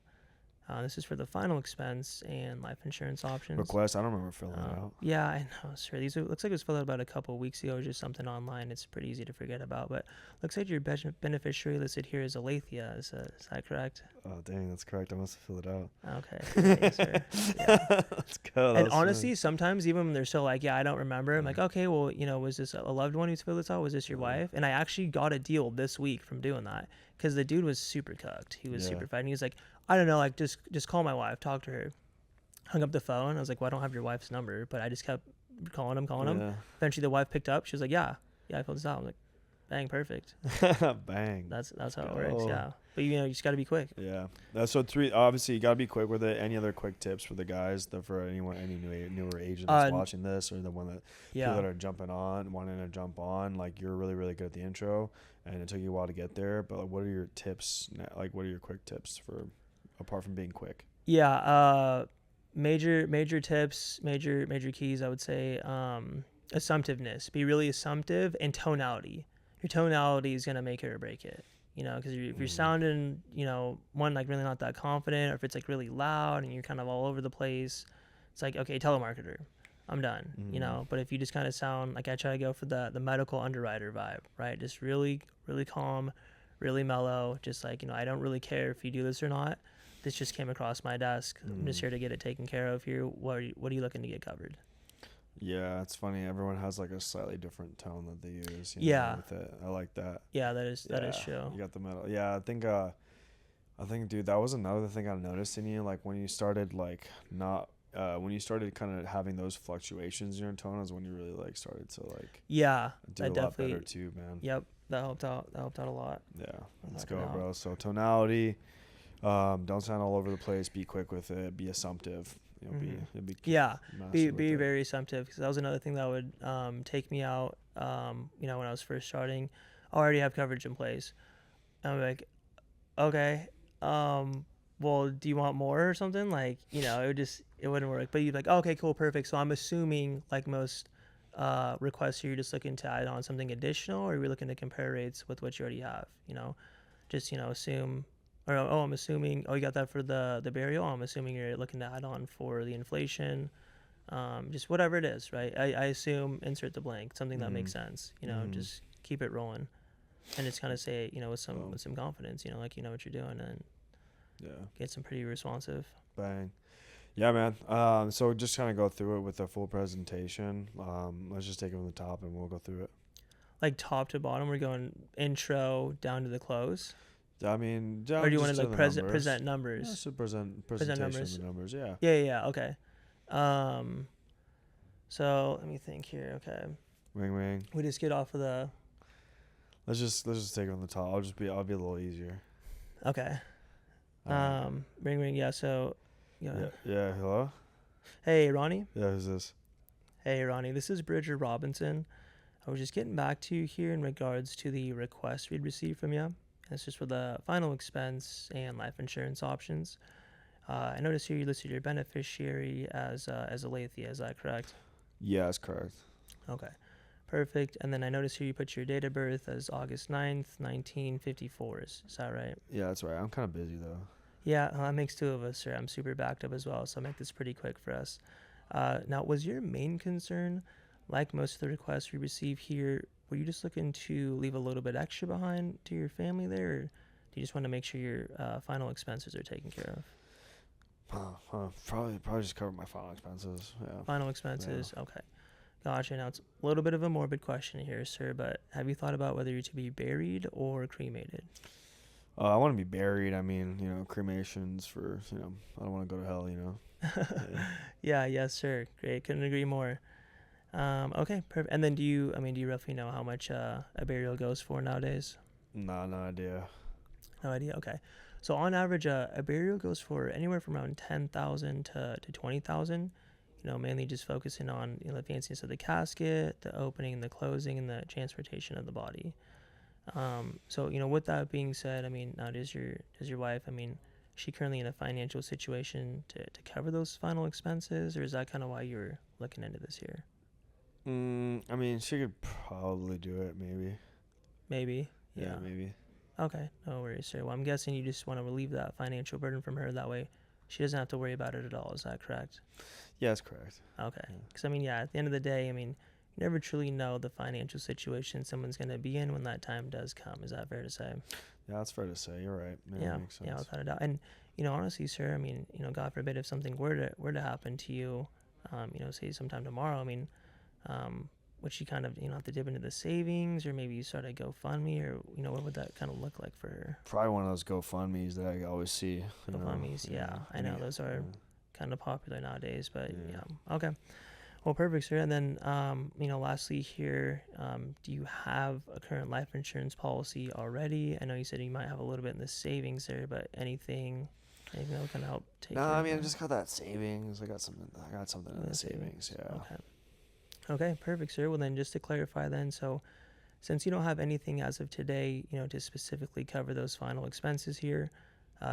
B: This is for the final expense and life insurance options.
A: Request? I don't remember filling it out.
B: Yeah, I know, sir. Looks like it was filled out about a couple of weeks ago. It was just something online. It's pretty easy to forget about. But looks like your beneficiary listed here is Alethea. Is that correct?
A: Oh, dang, that's correct. I must have filled it out.
B: Okay, thanks, sir. Yeah.
A: Let's go.
B: And honestly, sometimes even when they're still like, yeah, I don't remember. I'm like, okay, well, was this a loved one who's filled this out? Was this your wife? And I actually got a deal this week from doing that because the dude was super cooked. He was super fine. He was like, I don't know, like just call my wife, talk to her. Hung up the phone. I was like, well, I don't have your wife's number, but I just kept calling him. Eventually, the wife picked up. She was like, yeah, I filled this out. I'm like, bang, perfect.
A: Bang.
B: That's how it works. Yeah, but you just got to be quick.
A: Yeah, that's so 3. Obviously, you got to be quick with it. Any other quick tips for the guys, for any newer agent that's watching this, or the one that people that are wanting to jump on? Like, you're really really good at the intro, and it took you a while to get there. But what are your tips? Like, what are your quick tips for? Apart from being quick.
B: Yeah, major tips, major keys, I would say. Assumptiveness. Be really assumptive, and tonality. Your tonality is gonna make it or break it. Because if you're sounding, one, like really not that confident, or if it's like really loud and you're kind of all over the place, it's like, okay, telemarketer, I'm done. But if you just kind of sound like, I try to go for the medical underwriter vibe, right? Just really really calm, really mellow. Just like, I don't really care if you do this or not. This just came across my desk. I'm just here to get it taken care of here. What are you looking to get covered?
A: Yeah, it's funny. Everyone has like a slightly different tone that they use. With it. I like that.
B: Yeah, that is true.
A: You got the metal. Yeah, I think, dude, that was another thing I noticed in you. Like when you started when you started kind of having those fluctuations in your tone is when you really like started to like.
B: Yeah,
A: do a lot better too, man.
B: Yep, that helped out. That helped out a lot.
A: Yeah, let's go, bro. So tonality. Don't sound all over the place. Be quick with it. Be assumptive. Be
B: very assumptive, because that was another thing that would take me out. When I was first starting, I already have coverage in place. And I'm like, okay, well, do you want more or something? Like, it wouldn't work. But you'd be like, okay, cool, perfect. So I'm assuming, like most requests, you're just looking to add on something additional, or you're looking to compare rates with what you already have. Just assume. Or, I'm assuming, you got that for the burial. I'm assuming you're looking to add on for the inflation, just whatever it is, right? I assume, insert the blank, something that makes sense. Just keep it rolling, and just kind of say it, with some confidence, like what you're doing, and get some pretty responsive.
A: Bang. Yeah, man. So just kind of go through it with a full presentation. Let's just take it from the top, and we'll go through it.
B: Like top to bottom, we're going intro down to the close.
A: I mean,
B: or do you want to like present numbers?
A: Yeah, so presentation of the numbers. Yeah.
B: Yeah. Okay. So let me think here. Okay.
A: Ring.
B: We just get off of the.
A: Let's just take it on the top. I'll be a little easier.
B: Okay. Ring. Yeah. So.
A: Yeah. Hello.
B: Hey, Ronnie.
A: Yeah. Who's this?
B: Hey, Ronnie. This is Bridger Robinson. I was just getting back to you here in regards to the request we'd received from you. It's just for the final expense and life insurance options. I noticed here you listed your beneficiary as Alethea. Is that correct?
A: Yeah, that's correct.
B: Okay, perfect. And then I noticed here you put your date of birth as August 9th, 1954. Is that right?
A: Yeah, that's right. I'm kind of busy though.
B: Yeah, that makes two of us, sir. I'm super backed up as well, so I'll make this pretty quick for us. Now, was your main concern, like most of the requests we receive here, were you just looking to leave a little bit extra behind to your family there, or do you just want to make sure your final expenses are taken care of?
A: Probably just cover my final expenses. Yeah.
B: Final expenses, okay. Gotcha. Now, it's a little bit of a morbid question here, sir, but have you thought about whether you're to be buried or cremated?
A: I want to be buried. I mean, cremations for, I don't want to go to hell,
B: Yeah, yes, sir. Great. Couldn't agree more. Okay, perfect. And then do you roughly know how much a burial goes for nowadays?
A: Nah, no idea.
B: No idea. Okay. So on average, a burial goes for anywhere from around 10,000 to 20,000. Mainly just focusing on the fanciness of the casket, the opening, the closing, and the transportation of the body. So with that being said, I mean, now does your wife? I mean, is she currently in a financial situation to cover those final expenses, or is that kind of why you're looking into this here?
A: I mean, she could probably do it, maybe.
B: Maybe.
A: Yeah, maybe.
B: Okay, no worries, sir. Well, I'm guessing you just want to relieve that financial burden from her. That way, she doesn't have to worry about it at all. Is that correct?
A: Yeah, that's correct.
B: Okay. Because, at the end of the day, you never truly know the financial situation someone's going to be in when that time does come. Is that fair to say?
A: Yeah, that's fair to say. You're right.
B: Yeah,
A: that makes sense.
B: yeah, without a doubt. And, honestly, sir, God forbid if something were to happen to you, say sometime tomorrow, would she kind of, have to dip into the savings, or maybe you start a GoFundMe, or, what would that kind of look like for her?
A: Probably one of those GoFundMes that I always see.
B: GoFundMes, yeah. I know those are kind of popular nowadays, but yeah. Okay. Well, perfect, sir. And then, lastly here, do you have a current life insurance policy already? I know you said you might have a little bit in the savings there, but anything that will kind of help take care of
A: I just got that savings. I got something in the savings. Yeah.
B: Okay, perfect, sir. Well, then just to clarify then, so since you don't have anything as of today, to specifically cover those final expenses here,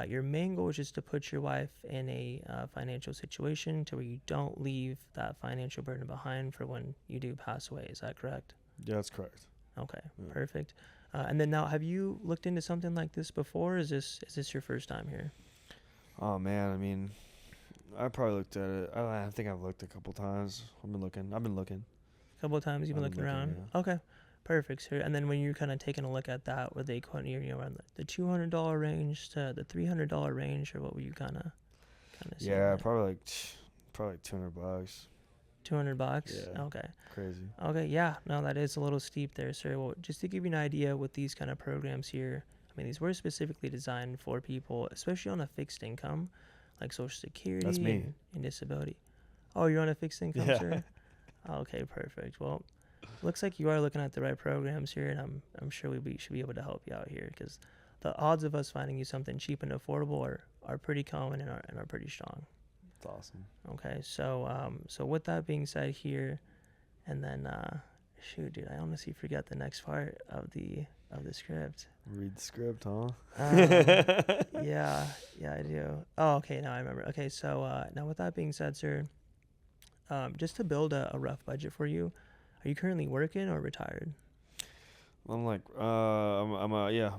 B: your main goal is just to put your wife in a financial situation to where you don't leave that financial burden behind for when you do pass away. Is that correct?
A: Yeah, that's correct.
B: Okay, perfect. And then now, have you looked into something like this before? Is this your first time here?
A: Oh man, I probably looked at it. I think I've looked a couple times. I've been looking.
B: A couple of times you've been looking around.
A: Yeah.
B: Okay, perfect, sir. And then when you're kind of taking a look at that, were they quoting you around the $200 range to the $300 range, or what were you kind of seeing?
A: Yeah, probably like $200.
B: $200.
A: Yeah.
B: Okay.
A: Crazy.
B: Okay. Yeah. No, that is a little steep there, sir. Well, just to give you an idea with these kind of programs here, these were specifically designed for people, especially on a fixed income, like Social Security.
A: That's me.
B: And disability. Oh, you're on a fixed income, sir? Okay, perfect. Well, looks like you are looking at the right programs here, and I'm sure we should be able to help you out here, because the odds of us finding you something cheap and affordable are pretty common and are pretty strong.
A: That's awesome.
B: Okay, so with that being said here, and then shoot, dude, I honestly forgot the next part of the script.
A: Read the script, huh?
B: Yeah, I do. Oh, okay, now I remember. Okay, so now with that being said, sir, just to build a rough budget for you, are you currently working or retired?
A: I'm like, I'm retired.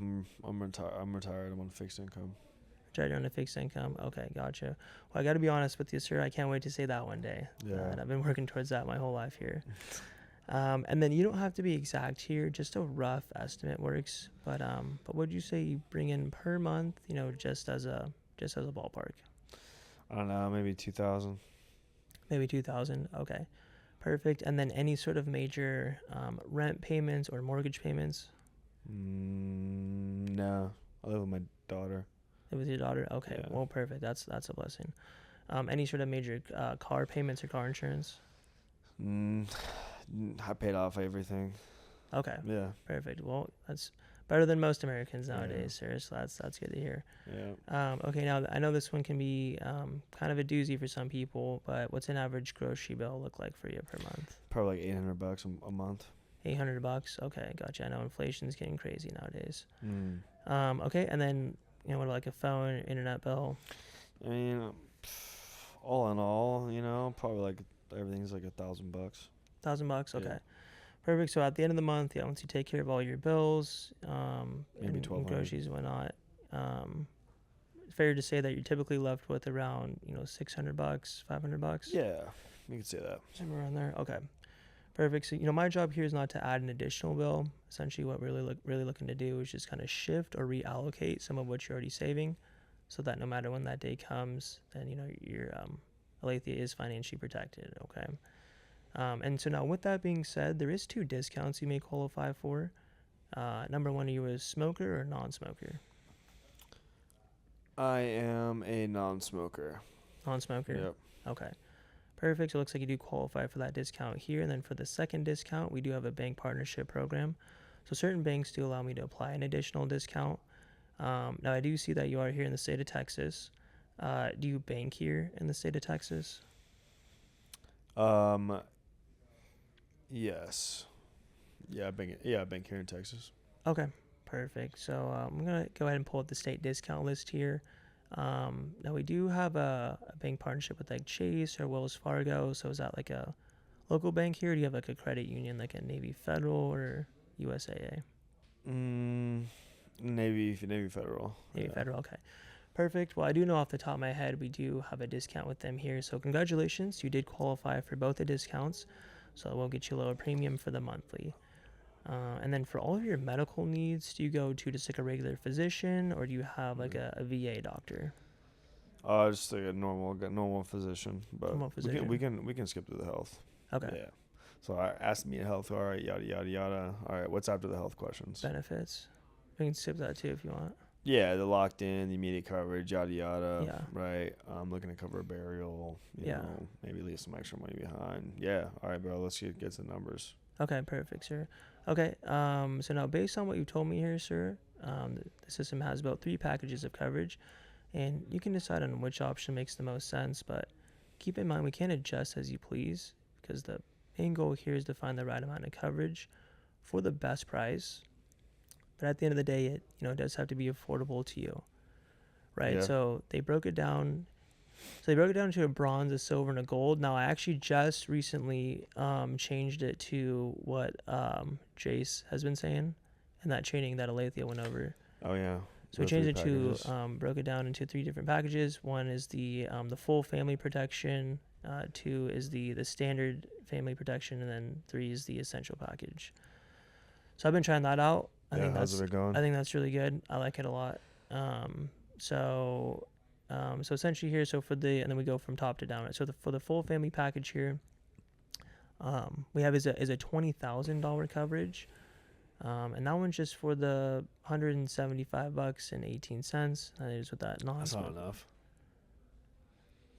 A: I'm on fixed income.
B: Retired on a fixed income. Okay, gotcha. Well, I got to be honest with you, sir. I can't wait to say that one day.
A: Yeah.
B: And I've been working towards that my whole life here. And then you don't have to be exact here. Just a rough estimate works. But what would you say you bring in per month? Just as a ballpark.
A: I don't know, maybe 2,000.
B: Maybe 2,000. Okay, perfect. And then any sort of major rent payments or mortgage payments?
A: No, I live with my daughter.
B: Live with your daughter. Okay,
A: Yeah.
B: well, perfect. That's a blessing. Any sort of major car payments or car insurance?
A: I paid off everything.
B: Okay.
A: Yeah.
B: Perfect. Well, that's better than most Americans nowadays, sir. So that's good to hear.
A: Yeah.
B: Okay, now I know this one can be kind of a doozy for some people, but what's an average grocery bill look like for you per month?
A: Probably like $800 a month.
B: $800. Okay, gotcha. I know inflation's getting crazy nowadays. Okay, and then what, like a phone, internet bill?
A: I mean, all in all, probably like everything's like $1,000.
B: $1,000. Okay.
A: Yeah.
B: Perfect. So at the end of the month, yeah, once you take care of all your bills,
A: Maybe
B: and
A: 1,200.
B: groceries and whatnot, fair to say that you're typically left with around $600, $500.
A: Yeah, you could say that.
B: Somewhere around there. Okay. Perfect. So my job here is not to add an additional bill. Essentially, what we're really looking to do is just kind of shift or reallocate some of what you're already saving, so that no matter when that day comes, then your Alethea is financially protected. Okay. And so now, with that being said, there is 2 discounts you may qualify for. Number one, are you a smoker or non-smoker?
A: I am a non-smoker.
B: Non-smoker.
A: Yep.
B: Okay. Perfect. So it looks like you do qualify for that discount here. And then for the second discount, we do have a bank partnership program. So certain banks do allow me to apply an additional discount. Now, I do see that you are here in the state of Texas. Do you bank here in the state of Texas?
A: Yes. Yeah, I bank here in Texas.
B: Okay, perfect. So I'm going to go ahead and pull up the state discount list here. Now, we do have a bank partnership with like Chase or Wells Fargo. So is that like a local bank here? Or do you have like a credit union like a Navy Federal or USAA?
A: Navy Federal.
B: Navy
A: Yeah.
B: Federal, okay. Perfect. Well, I do know off the top of my head, we do have a discount with them here. So congratulations, you did qualify for both the discounts. So we'll get you a lower premium for the monthly. And then for all of your medical needs, do you go to just like a regular physician, or do you have like a VA doctor?
A: Just like a normal physician, but
B: Normal physician.
A: we can skip to the health.
B: Okay.
A: Yeah. So I asked me health. All right, yada yada yada. All right, what's after the health questions?
B: Benefits. We can skip that too if you want.
A: Yeah, the locked in, the immediate coverage, yada yada.
B: Yeah.
A: Right. I'm looking to cover a burial. You
B: Yeah.
A: know, maybe leave some extra money behind. Yeah. All right, bro. Let's get some numbers.
B: Okay, perfect, sir. Okay, so now based on what you told me here, sir, the system has about 3 packages of coverage, and you can decide on which option makes the most sense, but keep in mind we can't adjust as you please, because the main goal here is to find the right amount of coverage for the best price. But at the end of the day, it does have to be affordable to you, right?
A: Yeah.
B: So they broke it down. So they broke it down to a bronze, a silver, and a gold. Now I actually just recently changed it to what Jace has been saying, and that training that Alethea went over.
A: Oh yeah.
B: So we changed it to broke it down into 3 different packages. One is the full family protection. 2 is the standard family protection, and then 3 is the essential package. So I've been trying that out. I think
A: how's it going?
B: I think that's really good. I like it a lot. So essentially here, and then we go from top to down. So for the full family package here, we have is a $20,000 coverage, and that one's just for the $175.18. That is with that
A: That's not enough.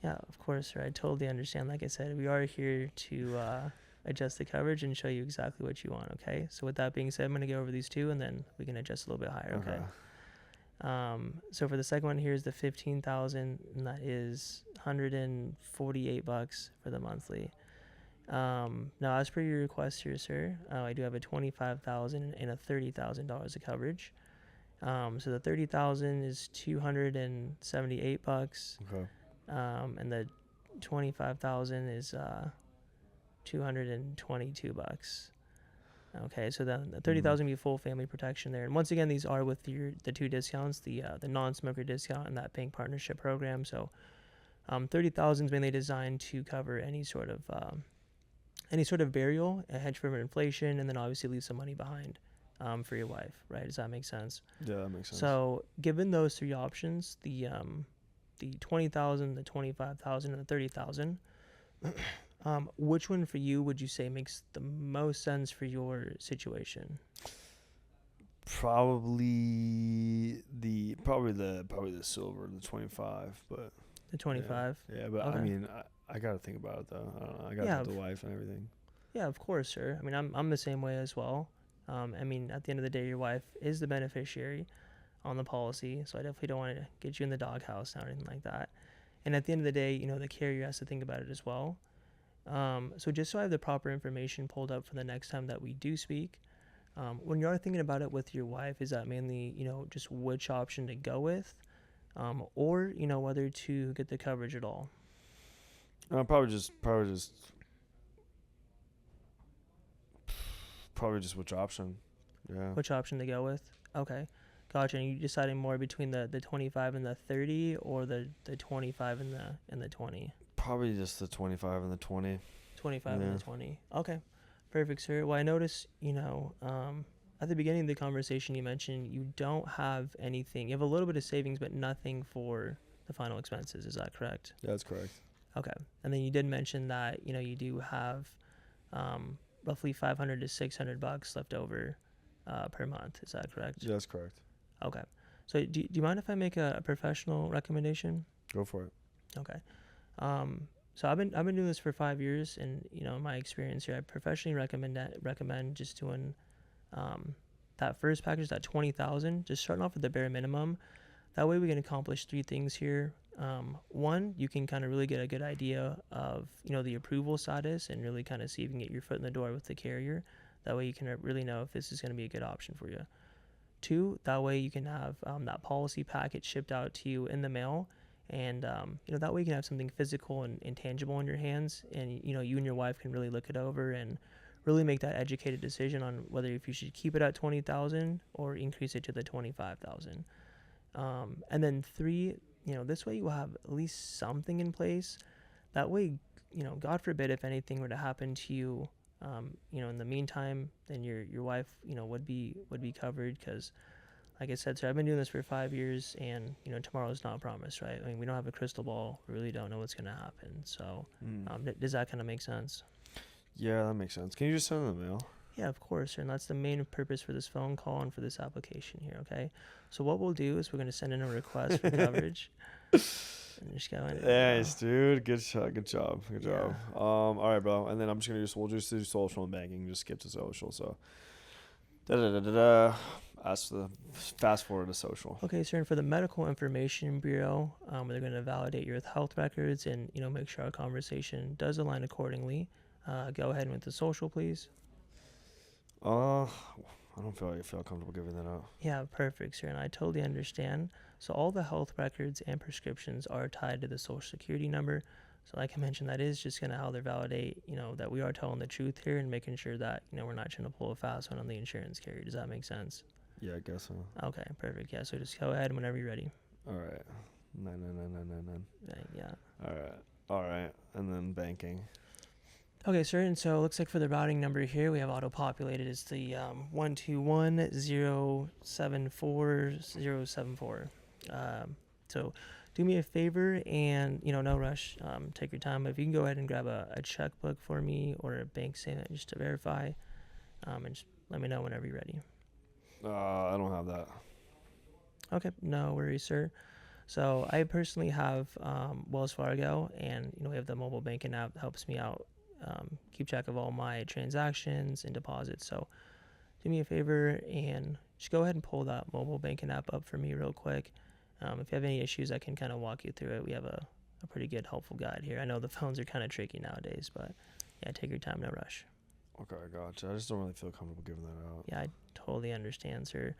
B: Yeah, of course, right. I totally understand. Like I said, we are here to adjust the coverage and show you exactly what you want. Okay. So with that being said, I'm gonna go over these 2, and then we can adjust a little bit higher. Okay. So for the second one here is the $15,000, and that is $148 for the monthly. Now, as per your request here, sir, I do have a $25,000 and a $30,000 of coverage. So the $30,000 is $278.
A: Okay.
B: And the $25,000 is $222. Okay, so the $30,000 be full family protection there. And once again, these are with the 2 discounts, the non-smoker discount and that bank partnership program. So $30,000 is mainly designed to cover any sort of burial, a hedge for inflation, and then obviously leave some money behind for your wife, right? Does that make sense?
A: Yeah, that makes sense.
B: So given those 3 options, the $20,000, the $25,000, and the $30,000, which one for you would you say makes the most sense for your situation?
A: Probably the silver, the 25, but
B: The 25.
A: Yeah, but
B: Okay.
A: I mean, I gotta think about it though. I don't know. I gotta think the wife and everything.
B: Yeah, of course, sir. I mean, I'm the same way as well. I mean, at the end of the day, your wife is the beneficiary on the policy, so I definitely don't want to get you in the doghouse or anything like that. And at the end of the day, the carrier has to think about it as well. So just so I have the proper information pulled up for the next time that we do speak, when you are thinking about it with your wife, is that mainly, just which option to go with? or whether to get the coverage at all.
A: Probably just which option. Yeah.
B: Which option to go with? Okay, gotcha. And you deciding more between the 25 and the 30, or the 25 and the 20?
A: Probably just the 25 and the 20.
B: 25 and the 20. Okay, perfect, sir. Well, I noticed, at the beginning of the conversation, you mentioned you don't have anything. You have a little bit of savings, but nothing for the final expenses. Is that correct?
A: Yeah, that's correct.
B: Okay. And then you did mention that, you do have roughly $500 to $600 left over per month. Is that correct?
A: Yeah, that's correct.
B: Okay. So do you mind if I make a professional recommendation?
A: Go for it.
B: Okay. So I've been doing this for 5 years, and in my experience here, I professionally recommend just doing that first package, that 20,000, just starting off with the bare minimum. That way we can accomplish 3 things here. One, you can kind of really get a good idea of the approval status and really kind of see if you can get your foot in the door with the carrier. That way you can really know if this is going to be a good option for you. 2, that way you can have that policy package shipped out to you in the mail. And, that way you can have something physical and tangible in your hands. And, you and your wife can really look it over and really make that educated decision on whether if you should keep it at 20,000 or increase it to the 25,000. And then 3, this way you will have at least something in place. That way, God forbid if anything were to happen to you, in the meantime, then your wife, would be covered, because like I said, sir, I've been doing this for 5 years, and tomorrow's not promised, right? I mean, we don't have a crystal ball. We really don't know what's going to happen. So, does that kind of make sense?
A: Yeah, that makes sense. Can you just send it in the mail?
B: Yeah, of course, sir. And that's the main purpose for this phone call and for this application here. Okay. So what we'll do is we're going to send in a request for coverage. And just go in.
A: Nice, dude. Good job. All right, bro. And then we'll just do social and banking. Just skip to social. So, fast forward to social.
B: Okay, sir. And for the Medical Information Bureau, they're going to validate your health records and make sure our conversation does align accordingly. Go ahead with the social, please.
A: I don't feel comfortable giving that out.
B: Yeah, perfect, sir. And I totally understand. So all the health records and prescriptions are tied to the Social Security number. So like I mentioned, that is just going to how they validate, that we are telling the truth here and making sure that, we're not trying to pull a fast one on the insurance carrier. Does that make sense?
A: Yeah, I guess so.
B: Okay, perfect. Yeah, so just go ahead whenever you're ready.
A: All right. 99999.
B: Yeah.
A: All right. And then banking.
B: Okay, sir, and so it looks like for the routing number here, we have auto-populated. It's the 121074074. So do me a favor and, no rush. Take your time. But if you can go ahead and grab a checkbook for me or a bank statement just to verify, and just let me know whenever you're ready.
A: I don't have that.
B: Okay, no worries, sir. So I personally have Wells Fargo, and, we have the mobile banking app that helps me out. Keep track of all my transactions and deposits. So do me a favor and just go ahead and pull that mobile banking app up for me real quick. If you have any issues, I can kind of walk you through it. We have a pretty good helpful guide here. I know the phones are kind of tricky nowadays, but yeah, take your time, no rush.
A: Okay, I gotcha. I just don't really feel comfortable giving that out.
B: Yeah, I totally understand, sir.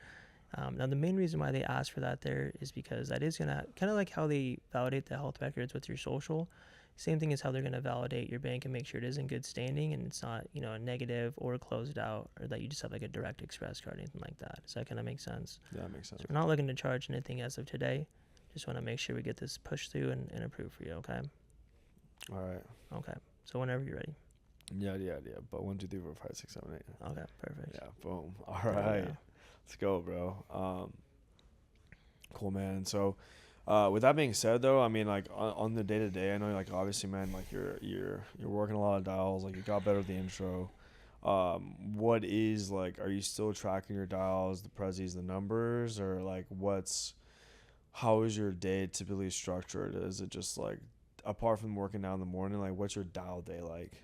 B: Now, the main reason why they ask for that there is because that is going to, kind of like how they validate the health records with your social, same thing as how they're going to validate your bank and make sure it is in good standing and it's not, a negative or closed out, or that you just have like a direct express card or anything like that. Does that kind of make sense?
A: Yeah, that makes sense.
B: So we're not looking to charge anything as of today. Just want to make sure we get this pushed through and approved for you, okay?
A: All right.
B: Okay. So whenever you're ready.
A: Yeah. But 1, 2, 3, 4, 5, 6, 7, 8.
B: Okay, perfect.
A: Yeah, boom. All right. Let's go, bro. Cool, man. So, with that being said, though, I mean, like on the day to day, I know, like obviously, man, like you're working a lot of dials. Like you got better at the intro. What is like? Are you still tracking your dials, the prezzies, the numbers, or like how is your day typically structured? Is it just like, apart from working out in the morning, like what's your dial day like?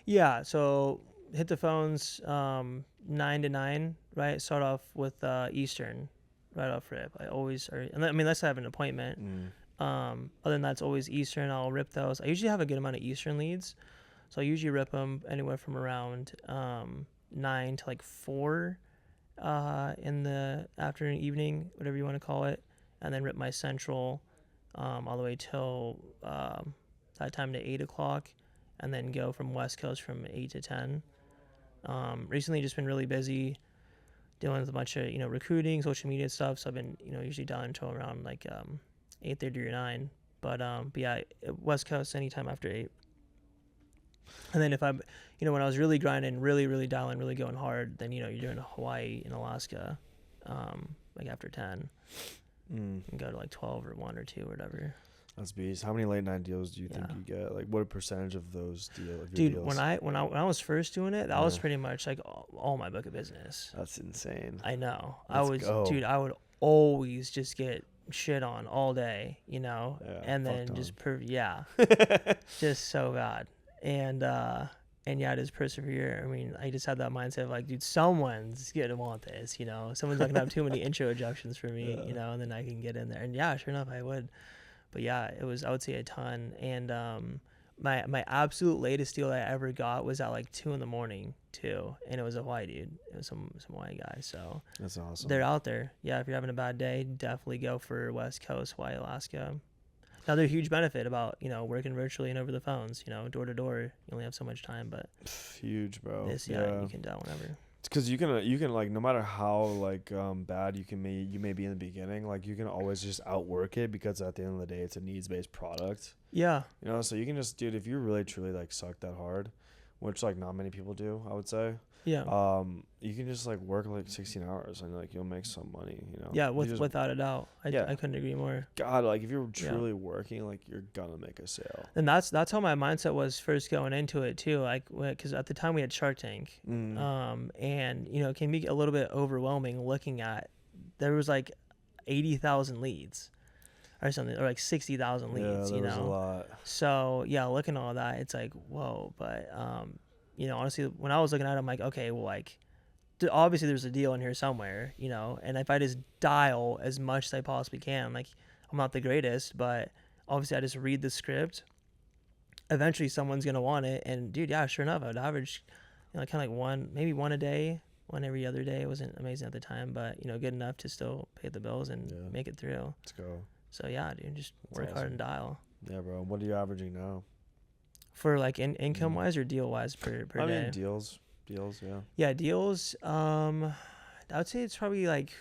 B: Yeah. So hit the phones 9 to 9, right? Start off with Eastern. Right off rip. Unless I have an appointment. Other than that, it's always Eastern. I'll rip those. I usually have a good amount of Eastern leads, so I usually rip them anywhere from around 9 to like 4 in the afternoon, evening, whatever you want to call it. and then rip my Central all the way till that time to 8 o'clock, and then go from West Coast from 8 to 10. Recently just been really busy dealing with a bunch of, recruiting, social media stuff. So I've been, usually down until around like 8:30 or 9. But yeah, West Coast anytime after 8. And then if I'm, when I was really grinding, really dialing, really going hard, then, you're doing Hawaii and Alaska, like after 10. And go to like 12 or 1 or 2 or whatever.
A: That's beast. How many late night deals do you think you get? Like, what a percentage of those deals?
B: Dude, when I was first doing it, that was pretty much like all my book of business.
A: That's insane.
B: I know.
A: I
B: would always just get shit on all day, and then just just so bad. And yeah, just persevere. I mean, I just had that mindset of like, dude, someone's gonna want this, someone's not gonna have too many intro objections for me, and then I can get in there. And yeah, sure enough, I would. But yeah, I would say a ton. And my absolute latest deal that I ever got was at like 2 a.m. too, and it was a white dude. It was some white guy. So
A: that's awesome.
B: They're out there. Yeah, if you're having a bad day, definitely go for West Coast, Hawaii, Alaska. Another huge benefit about working virtually and over the phones, door to door, you only have so much time, but
A: huge, bro.
B: This, you can dial whenever.
A: It's because you can like, no matter how like bad you may be in the beginning, like you can always just outwork it, because at the end of the day it's a needs-based product.
B: Yeah.
A: So you can just, dude, if you really truly like suck that hard, which like not many people do, I would say.
B: Yeah.
A: You can just like work like 16 hours and like you'll make some money,
B: Yeah, without a doubt. I couldn't agree more.
A: God, like if you're truly working, like you're gonna make a sale.
B: And that's how my mindset was first going into it too. Like, because at the time we had Shark Tank, and it can be a little bit overwhelming looking at, there was like 80,000 leads or something, or like 60,000 leads.
A: Yeah, that was a lot.
B: So yeah, looking at all that, it's like whoa. But honestly, when I was looking at it, I'm like, okay, well, like, obviously there's a deal in here somewhere, and if I just dial as much as I possibly can, like, I'm not the greatest, but obviously I just read the script, eventually someone's going to want it. And dude, yeah, sure enough, I would average, kind of like maybe one a day, one every other day. It wasn't amazing at the time, but, good enough to still pay the bills and make it through.
A: Let's go.
B: So yeah, dude, just work hard and dial.
A: Yeah, bro. What are you averaging now?
B: For like income wise or deal wise per day? I mean,
A: deals, yeah.
B: Yeah, deals. I would say it's probably like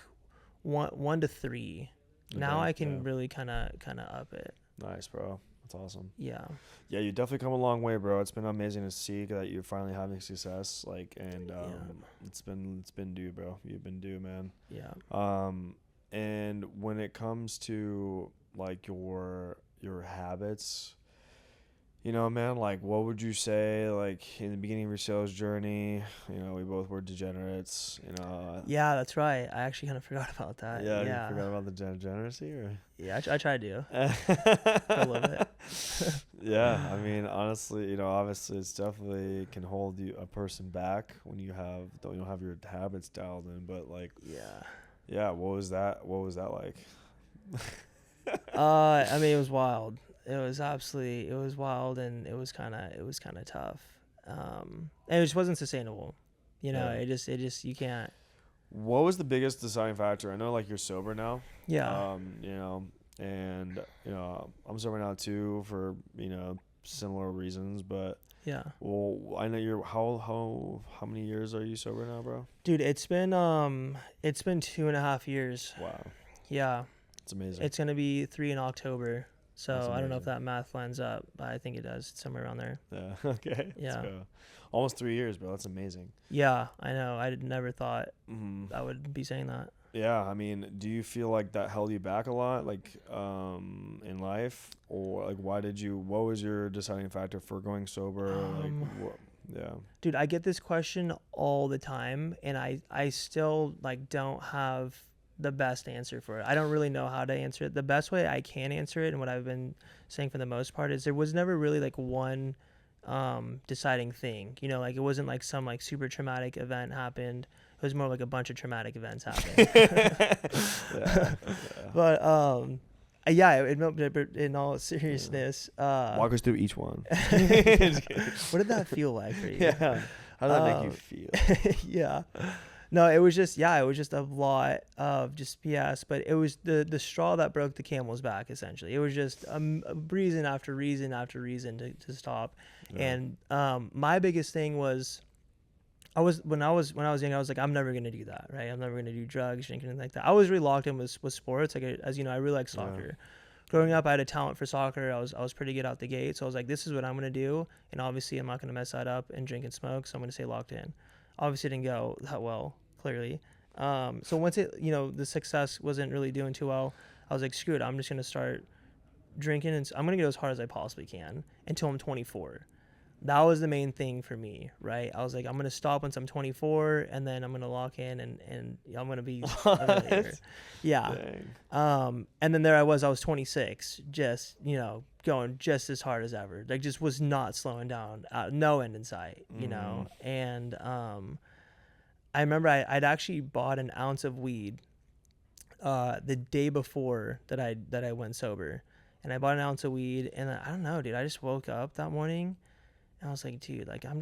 B: 1 to 3. Okay, now I can really kind of up it.
A: Nice, bro. That's awesome.
B: Yeah.
A: Yeah, you definitely come a long way, bro. It's been amazing to see that you're finally having success. Like, and it's been due, bro. You've been due, man.
B: Yeah.
A: And when it comes to like your habits, man, like what would you say, like in the beginning of your sales journey, we both were degenerates,
B: Yeah, that's right. I actually kind of forgot about that.
A: Yeah. You forgot about the degeneracy, or?
B: Yeah, I tried to. For a little bit.
A: Yeah, I mean, honestly, obviously it's definitely can hold a person back when you don't have your habits dialed in, but like, yeah, what was that like?
B: I mean, it was wild. It was wild, and it was kind of tough. And it just wasn't sustainable. It just you can't.
A: What was the biggest deciding factor? I know like you're sober now.
B: Yeah.
A: And I'm sober now too for, similar reasons, but
B: yeah.
A: Well, I know you're how many years are you sober now, bro?
B: Dude, it's been 2.5 years.
A: Wow.
B: Yeah.
A: It's amazing.
B: It's gonna be 3 in October. So I don't know if that math lines up, but I think it does. It's somewhere around there.
A: Yeah. Okay.
B: Yeah.
A: Almost 3 years, bro. That's amazing.
B: Yeah, I know. I never thought I would be saying that.
A: Yeah. I mean, do you feel like that held you back a lot, like, in life, or like, what was your deciding factor for going sober? Yeah.
B: Dude, I get this question all the time, and I still like don't have the best answer for it. I don't really know how to answer it. The best way I can answer it, and what I've been saying for the most part, is there was never really like one deciding thing. Like it wasn't like some like super traumatic event happened. It was more like a bunch of traumatic events happened.
A: Yeah.
B: But yeah, in all seriousness,
A: walk us through each one.
B: What did that feel like for you?
A: Yeah. How did that make you feel?
B: Yeah. No, it was just a lot of just BS. But it was the straw that broke the camel's back. Essentially, it was just reason after reason after reason to stop.
A: Yeah.
B: And my biggest thing was, when I was young, I was like, I'm never gonna do that, right? I'm never gonna do drugs, drinking, anything like that. I was really locked in with sports. Like, as you know, I really like soccer. Growing up, I had a talent for soccer. I was pretty good out the gate. So I was like, this is what I'm gonna do, and obviously I'm not gonna mess that up and drink and smoke. So I'm gonna stay locked in. Obviously, it didn't go that well, clearly. So once the success wasn't really doing too well, I was like, screw it. I'm just gonna start drinking, and I'm gonna go as hard as I possibly can until I'm 24. That was the main thing for me, right? I was like, I'm gonna stop once I'm 24, and then I'm gonna lock in, and I'm gonna be a millionaire. Yeah.
A: Dang.
B: And then there I was 26, just going just as hard as ever. Like, just was not slowing down, no end in sight, And I remember I'd actually bought an ounce of weed the day before that I went sober, and I bought an ounce of weed, and I don't know, dude. I just woke up that morning. And I was like, dude, like, I'm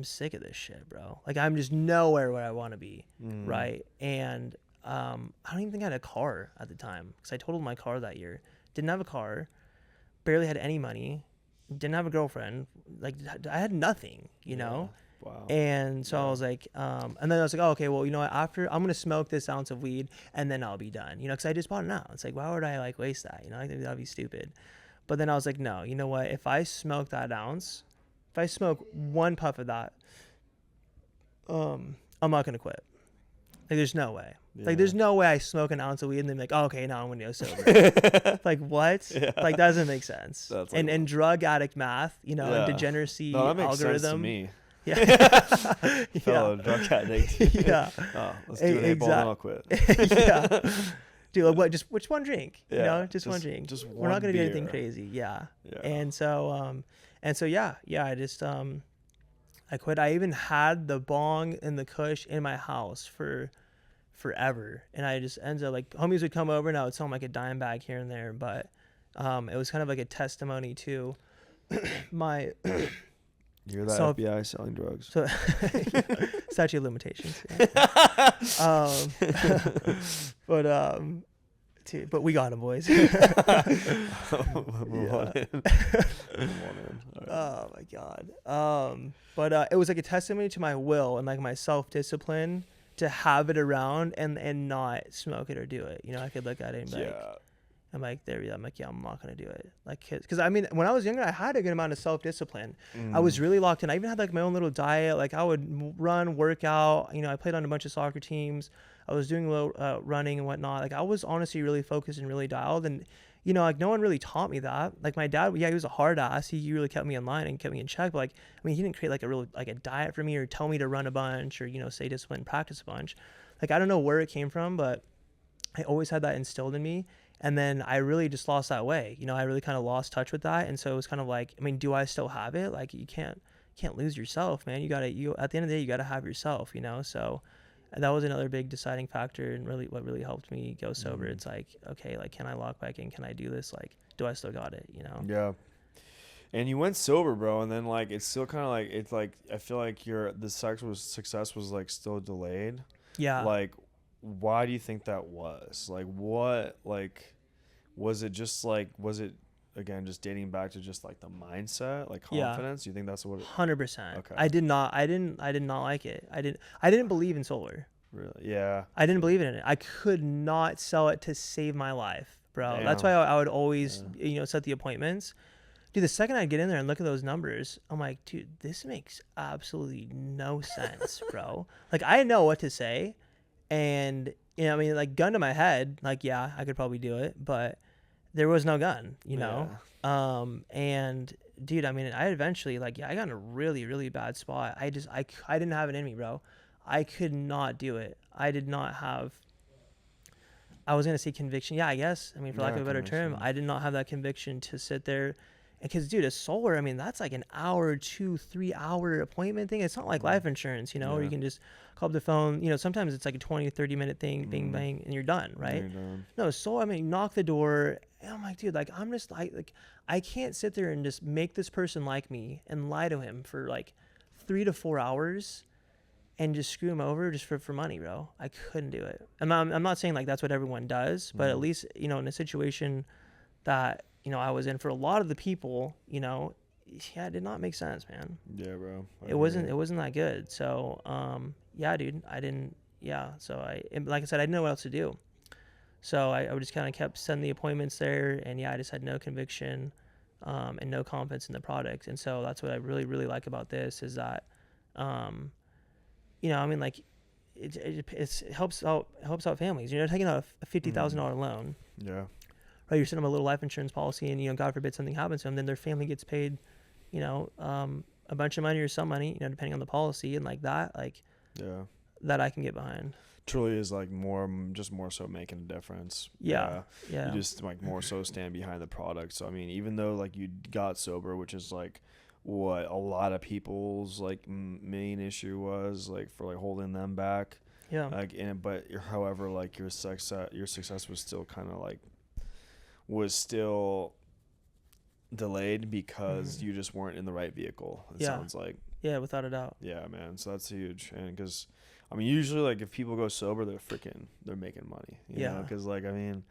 B: sick of this shit, bro. Like, I'm just nowhere where I want to be, right? And I don't even think I had a car at the time, because I totaled my car that year. Didn't have a car, barely had any money, didn't have a girlfriend. Like, I had nothing, know?
A: Wow.
B: And so I was like, and then I was like, oh, okay, well, you know what? After, I'm going to smoke this ounce of weed, and then I'll be done, because I just bought an ounce. Like, why would I, like, waste that? I think that'd be stupid. But then I was like, no, you know what? If I smoke that ounce, if I smoke one puff of that, I'm not going to quit. Like, there's no way.
A: Yeah.
B: Like, there's no way I smoke an ounce of weed and then be like, oh, okay, now I'm going to go sober. Like, what?
A: Yeah.
B: Like, that doesn't make sense.
A: That's like,
B: and drug addict math, and degeneracy
A: no, that makes
B: algorithm.
A: sense to me.
B: Yeah.
A: Fellow drug addict.
B: Yeah.
A: Oh, let's do an 8-ball and I'll quit.
B: Yeah. Dude, what? Just which one drink?
A: Yeah,
B: just one drink.
A: Just
B: We're not gonna
A: beer.
B: do anything crazy. Yeah.
A: Yeah.
B: And so, I just I quit. I even had the bong and the kush in my house for forever, and I just ended up, like, homies would come over and I would sell them like a dime bag here and there, but it was kind of like a testimony to my.
A: You're the FBI selling drugs.
B: So statute of limitations. Yeah. But we got him, boys.
A: Move on in.
B: Oh my God. But it was like a testimony to my will and, like, my self-discipline to have it around and not smoke it or do it. I could look at it and be like, I'm like, yeah, I'm not going to do it. Like, because I mean, when I was younger, I had a good amount of self-discipline. I was really locked in. I even had, like, my own little diet. Like, I would run, work out. I played on a bunch of soccer teams. I was doing running and whatnot. Like, I was honestly really focused and really dialed. And, like, no one really taught me that. Like, my dad, yeah, he was a hard ass. He really kept me in line and kept me in check. But, like, I mean, he didn't create, like, a diet for me or tell me to run a bunch or, stay disciplined and practice a bunch. Like, I don't know where it came from, but I always had that instilled in me. And then I really just lost that way. I really kind of lost touch with that. And so it was kind of like, I mean, do I still have it? Like, you can't lose yourself, man. At the end of the day, you got to have yourself, So that was another big deciding factor, and really what really helped me go sober. It's like, okay, like, can I lock back in? Can I do this? Like, do I still got it?
A: Yeah. And you went sober, bro, and then, like, it's still kind of like, it's like, I feel like the success was like still delayed.
B: Yeah.
A: Like, why do you think that was? Like, what, like, was it again just dating back to just, like, the mindset, like, confidence? Yeah. You think that's what
B: 100%.
A: Okay.
B: I did not like it. I didn't believe in solar.
A: Really? Yeah.
B: I didn't believe in it. I could not sell it to save my life, bro.
A: Damn.
B: That's why I would always, set the appointments. Dude, the second I get in there and look at those numbers, I'm like, dude, this makes absolutely no sense, bro. Like, I know what to say. And, I mean, like, gun to my head, like, yeah, I could probably do it, but there was no gun, know? And, dude, I mean, I eventually, like, I got in a really, really bad spot. I didn't have it in me, bro. I could not do it. I did not have, I was going to say conviction. Yeah, I guess. I mean, for lack of a better term, I did not have that conviction to sit there. Because, dude, a solar, I mean, that's like an hour, 2-3 hour appointment thing. It's not like life insurance, where you can just call up the phone. Sometimes it's like a 20 or 30 minute thing, bing, bang, and you're done, right?
A: You're done.
B: No, solar, I mean, knock the door. And I'm like, dude, like, I'm just like, I can't sit there and just make this person like me and lie to him for like 3 to 4 hours and just screw them over just for money, bro. I couldn't do it. I'm not saying like that's what everyone does, but at least, you know, in a situation that, you know, I was in, for a lot of the people, you know, yeah, it did not make sense, man.
A: Yeah, bro.
B: It wasn't that good. So, yeah, dude, so like I said, I didn't know what else to do. So I would just kind of kept sending the appointments there, and yeah, I just had no conviction, and no confidence in the product. And so that's what I really, really like about this is that, you know, I mean, like it helps out families. You know, taking out a $50,000 loan.
A: Yeah.
B: Right, you're sending them a little life insurance policy, and, you know, God forbid something happens to them, then their family gets paid, you know, a bunch of money or some money, you know, depending on the policy, and like that, like,
A: Yeah.
B: that I can get behind.
A: Truly is like more so making a difference.
B: Yeah.
A: You just like more so stand behind the product. So I mean, even though like you got sober, which is like what a lot of people's like main issue was, like for like holding them back.
B: Yeah.
A: Like, however, like your success was still kind of like was still delayed because you just weren't in the right vehicle. It sounds like.
B: Yeah, without a doubt.
A: Yeah, man. So that's huge. And because, I mean, usually like if people go sober, they're making money. You know? Because like, I mean,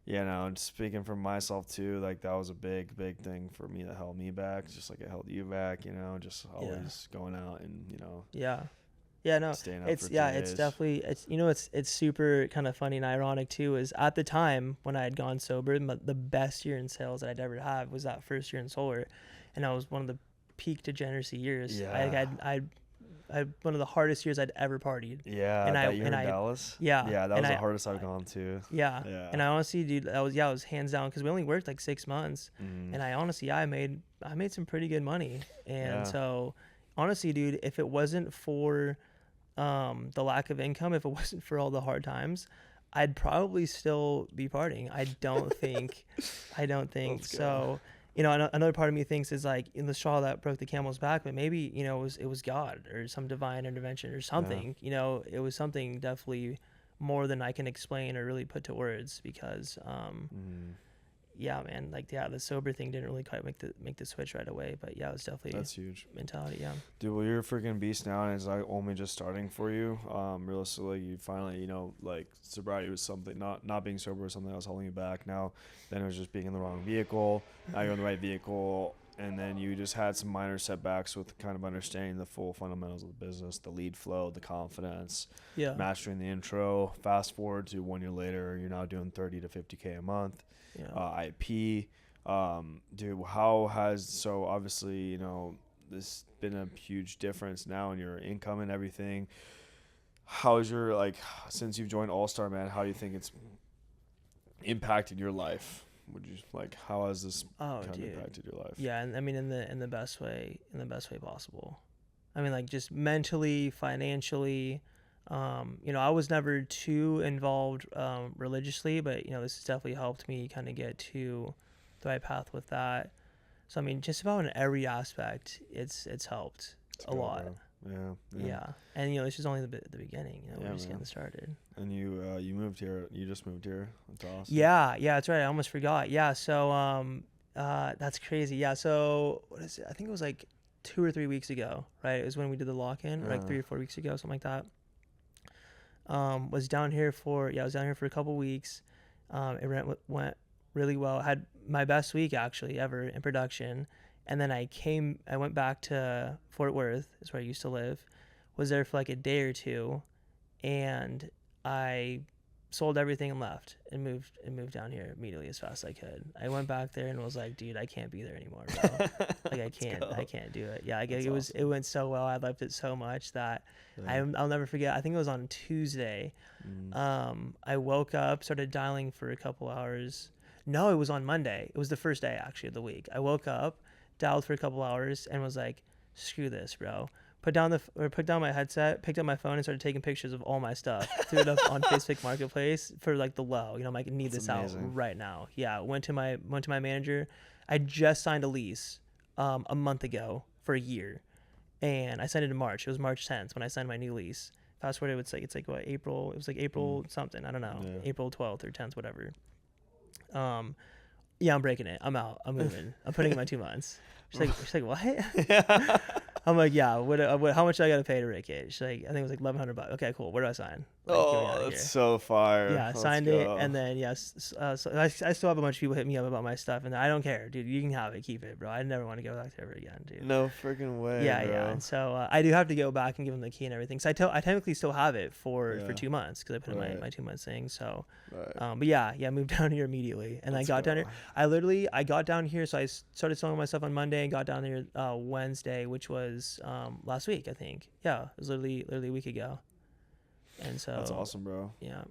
A: you know, and speaking for myself too, like that was a big thing for me that held me back. Just like it held you back, you know, just always going out and, you know.
B: Yeah. Yeah, no, it's definitely, you know, it's super kind of funny and ironic too, is at the time when I had gone sober, the best year in sales that I'd ever had was that first year in solar. And that was one of the peak degeneracy years.
A: Yeah.
B: I had one of the hardest years I'd ever partied.
A: Yeah.
B: And
A: that year in Dallas.
B: Yeah.
A: Yeah. That was the hardest I've gone to.
B: Yeah. And I honestly, dude, I was hands down, because we only worked like 6 months. And I honestly, I made some pretty good money. And so honestly, dude, if it wasn't for the lack of income, if it wasn't for all the hard times, I'd probably still be partying. I don't think so. You know, another part of me thinks is like, in the straw that broke the camel's back, but maybe, you know, it was God or some divine intervention or something. You know, it was something definitely more than I can explain or really put to words, because yeah, man, like, the sober thing didn't really quite make the switch right away, but yeah, it was definitely,
A: that's huge
B: mentality. Yeah,
A: dude. Well, you're a freaking beast now, and it's like only just starting for you. Realistically, you finally, you know, like sobriety was something, not being sober was something that was holding you back. Now, then it was just being in the wrong vehicle. Now you're in the right vehicle, and then you just had some minor setbacks with kind of understanding the full fundamentals of the business, the lead flow, the confidence, mastering the intro. Fast forward to 1 year later, you're now doing 30 to 50K a month. IP, dude, so obviously, you know, this been a huge difference now in your income and everything. How's your, like, since you've joined All Star, man, how do you think it's impacted your life? Would you, like, how has this impacted your life?
B: Yeah, and I mean, in the best way possible. I mean, like, just mentally, financially. You know, I was never too involved religiously, but, you know, this has definitely helped me kind of get to the right path with that. So I mean, just about in every aspect, it's helped a lot. Yeah. And, you know, this is only the beginning. You know, we're just getting started. And
A: you moved here. You just moved here. That's awesome.
B: Yeah, that's right. I almost forgot. Yeah. So that's crazy. Yeah. So what is it? I think it was like 2 or 3 weeks ago, right? It was when we did the lock-in, or like 3 or 4 weeks ago, something like that. Was down here for a couple weeks. It went really well. I had my best week actually ever in production. And then I went back to Fort Worth, is where I used to live, was there for like a day or two, and I sold everything and left and moved down here immediately as fast as I could. I went back there and was like, dude, I can't be there anymore, bro. Like, I can't do it. Yeah, it went so well. I loved it so much that I'll never forget. I think it was on Tuesday. I woke up, started dialing for a couple hours. No, it was on Monday. It was the first day actually of the week. I woke up, dialed for a couple hours, and was like, screw this, bro. Put down my headset, picked up my phone, and started taking pictures of all my stuff. Threw it up on Facebook Marketplace for like the low. You know, I'm like, I need this out right now. Yeah, went to my manager. I just signed a lease a month ago for a year, and I signed it in March. It was March 10th when I signed my new lease. Fast forward, it's like what, April? It was like April something. I don't know. Yeah. April 12th or 10th, whatever. Yeah, I'm breaking it. I'm out. I'm moving. I'm putting in my 2 months. She's like, what? I'm like, yeah. How much I got to pay to Ricky? She's like, I think it was like $1,100. Okay, cool. Where do I sign? Like, get me outta
A: Oh,
B: here.
A: that's so fire.
B: Yeah,
A: Let's
B: signed it,
A: go.
B: and then yes, so I still have a bunch of people hit me up about my stuff, and I don't care, dude. You can have it, keep it, bro. I never want to go back there ever again, dude.
A: No freaking way.
B: Yeah,
A: bro.
B: yeah. And so I do have to go back and give them the key and everything. So I technically still have it for
A: Yeah.
B: 2 months because I put
A: Right.
B: in my 2 months thing. So,
A: Right.
B: but yeah, moved down here immediately, and
A: Let's
B: I got down
A: go.
B: here. I got down here, so I started selling my stuff on Monday and got down here Wednesday, which was last week, I think. Yeah, it was literally a week ago. And so
A: That's awesome, bro.
B: Yeah.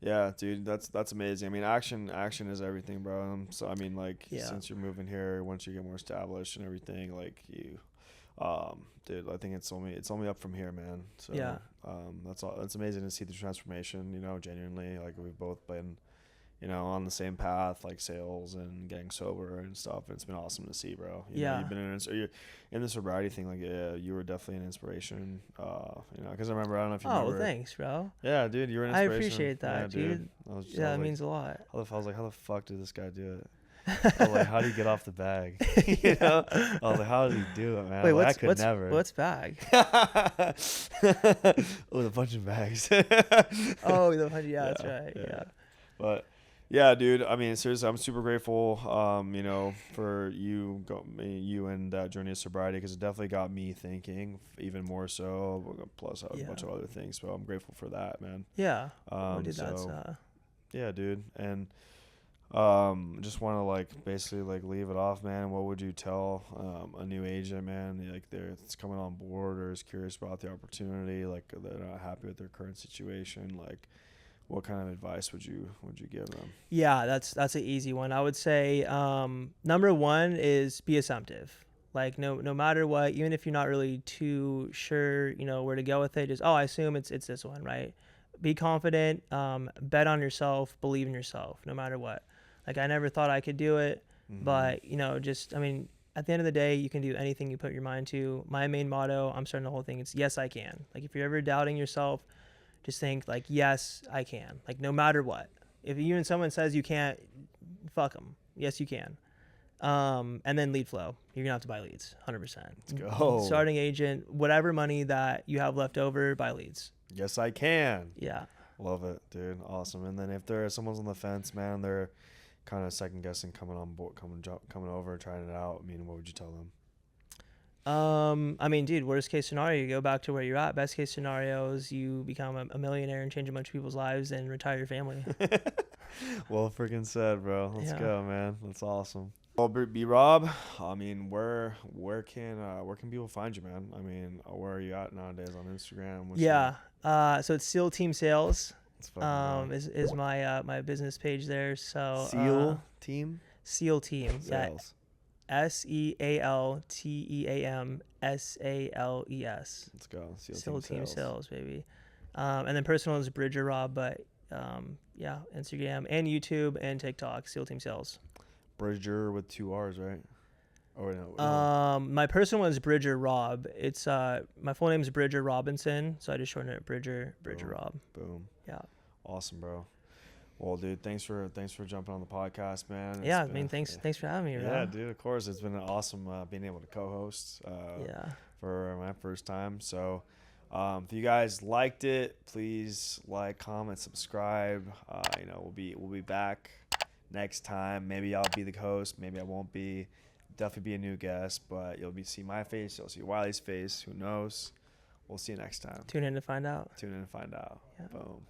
A: Yeah, dude, that's amazing. I mean, action is everything, bro. So I mean, like,
B: Yeah.
A: since you're moving here, once you get more established and everything, like you, dude, I think it's only up from here, man. So
B: Yeah.
A: that's amazing to see the transformation. You know, genuinely, like we've both been, you know, on the same path, like sales and getting sober and stuff. It's been awesome to see, bro. You know, you've been you're in the sobriety thing. Like, yeah, you were definitely an inspiration. You know, because I don't know if you remember.
B: Oh, thanks, bro.
A: Yeah, dude, you were an
B: I
A: inspiration.
B: appreciate that,
A: yeah,
B: dude.
A: That
B: That means a lot.
A: I was like, how the fuck did this guy do it? I was like, how do you get off the bag? You know? I was like, how did he do it, man?
B: Wait,
A: I could never.
B: What's bag?
A: With a bunch of bags.
B: Oh, that's right. Yeah.
A: But yeah, dude. I mean, seriously, I'm super grateful. You know, for you and that journey of sobriety, because it definitely got me thinking even more so. Plus, a bunch of other things. So I'm grateful for that, man.
B: Yeah.
A: So, yeah, dude, and just want to like basically like leave it off, man. What would you tell a new agent, man, like that's coming on board or is curious about the opportunity, like they're not happy with their current situation, like what kind of advice would you give them?
B: Yeah, that's an easy one. I would say number one is be assumptive. Like no matter what, even if you're not really too sure, you know, where to go with it, just I assume it's this one, right? Be confident, bet on yourself, believe in yourself, no matter what. Like I never thought I could do it, but you know, just I mean, at the end of the day, you can do anything you put your mind to. My main motto, I'm starting the whole thing, it's yes I can. Like if you're ever doubting yourself, just think like yes I can. Like no matter what. If even someone says you can't, fuck them. Yes you can. And then lead flow. You're gonna have to buy leads, 100%.
A: Let's go.
B: Starting agent, whatever money that you have left over, buy leads.
A: Yes, I can.
B: Yeah.
A: Love it, dude. Awesome. And then if someone's on the fence, man, they're kind of second guessing coming on board, coming over, trying it out. I mean, what would you tell them?
B: I mean, dude, worst case scenario, you go back to where you're at. Best case scenario is you become a millionaire and change a bunch of people's lives and retire your family.
A: Well, freaking said, bro. Let's
B: Yeah.
A: go, man. That's awesome. Well, B Rob, I mean, where can people find you, man? I mean, where are you at nowadays on Instagram?
B: So it's SEAL Team Sales. Is my my business page there. So
A: SEAL Team
B: SEAL Team.
A: Sales.
B: SEALTEAMSALES.
A: Let's go.
B: SEAL Team Sales, baby. And then personal is Bridger Rob, but yeah, Instagram and YouTube and TikTok, SEAL Team Sales.
A: Bridger with 2 R's, right? Or no.
B: My personal one is Bridger Rob. It's my full name is Bridger Robinson, so I just shortened it Bridger Rob.
A: Boom.
B: Yeah.
A: Awesome, bro. Well, dude, thanks for jumping on the podcast, man.
B: Yeah, I mean, thanks for having me.
A: Yeah, dude, of course. It's been awesome being able to co-host for my first time. So if you guys liked it, please like, comment, subscribe. You know, we'll be back next time. Maybe I'll be the host, maybe I won't be. Definitely be a new guest, but you'll see my face, you'll see Wiley's face. Who knows? We'll see you next time.
B: Tune in to find out.
A: Yeah. Boom.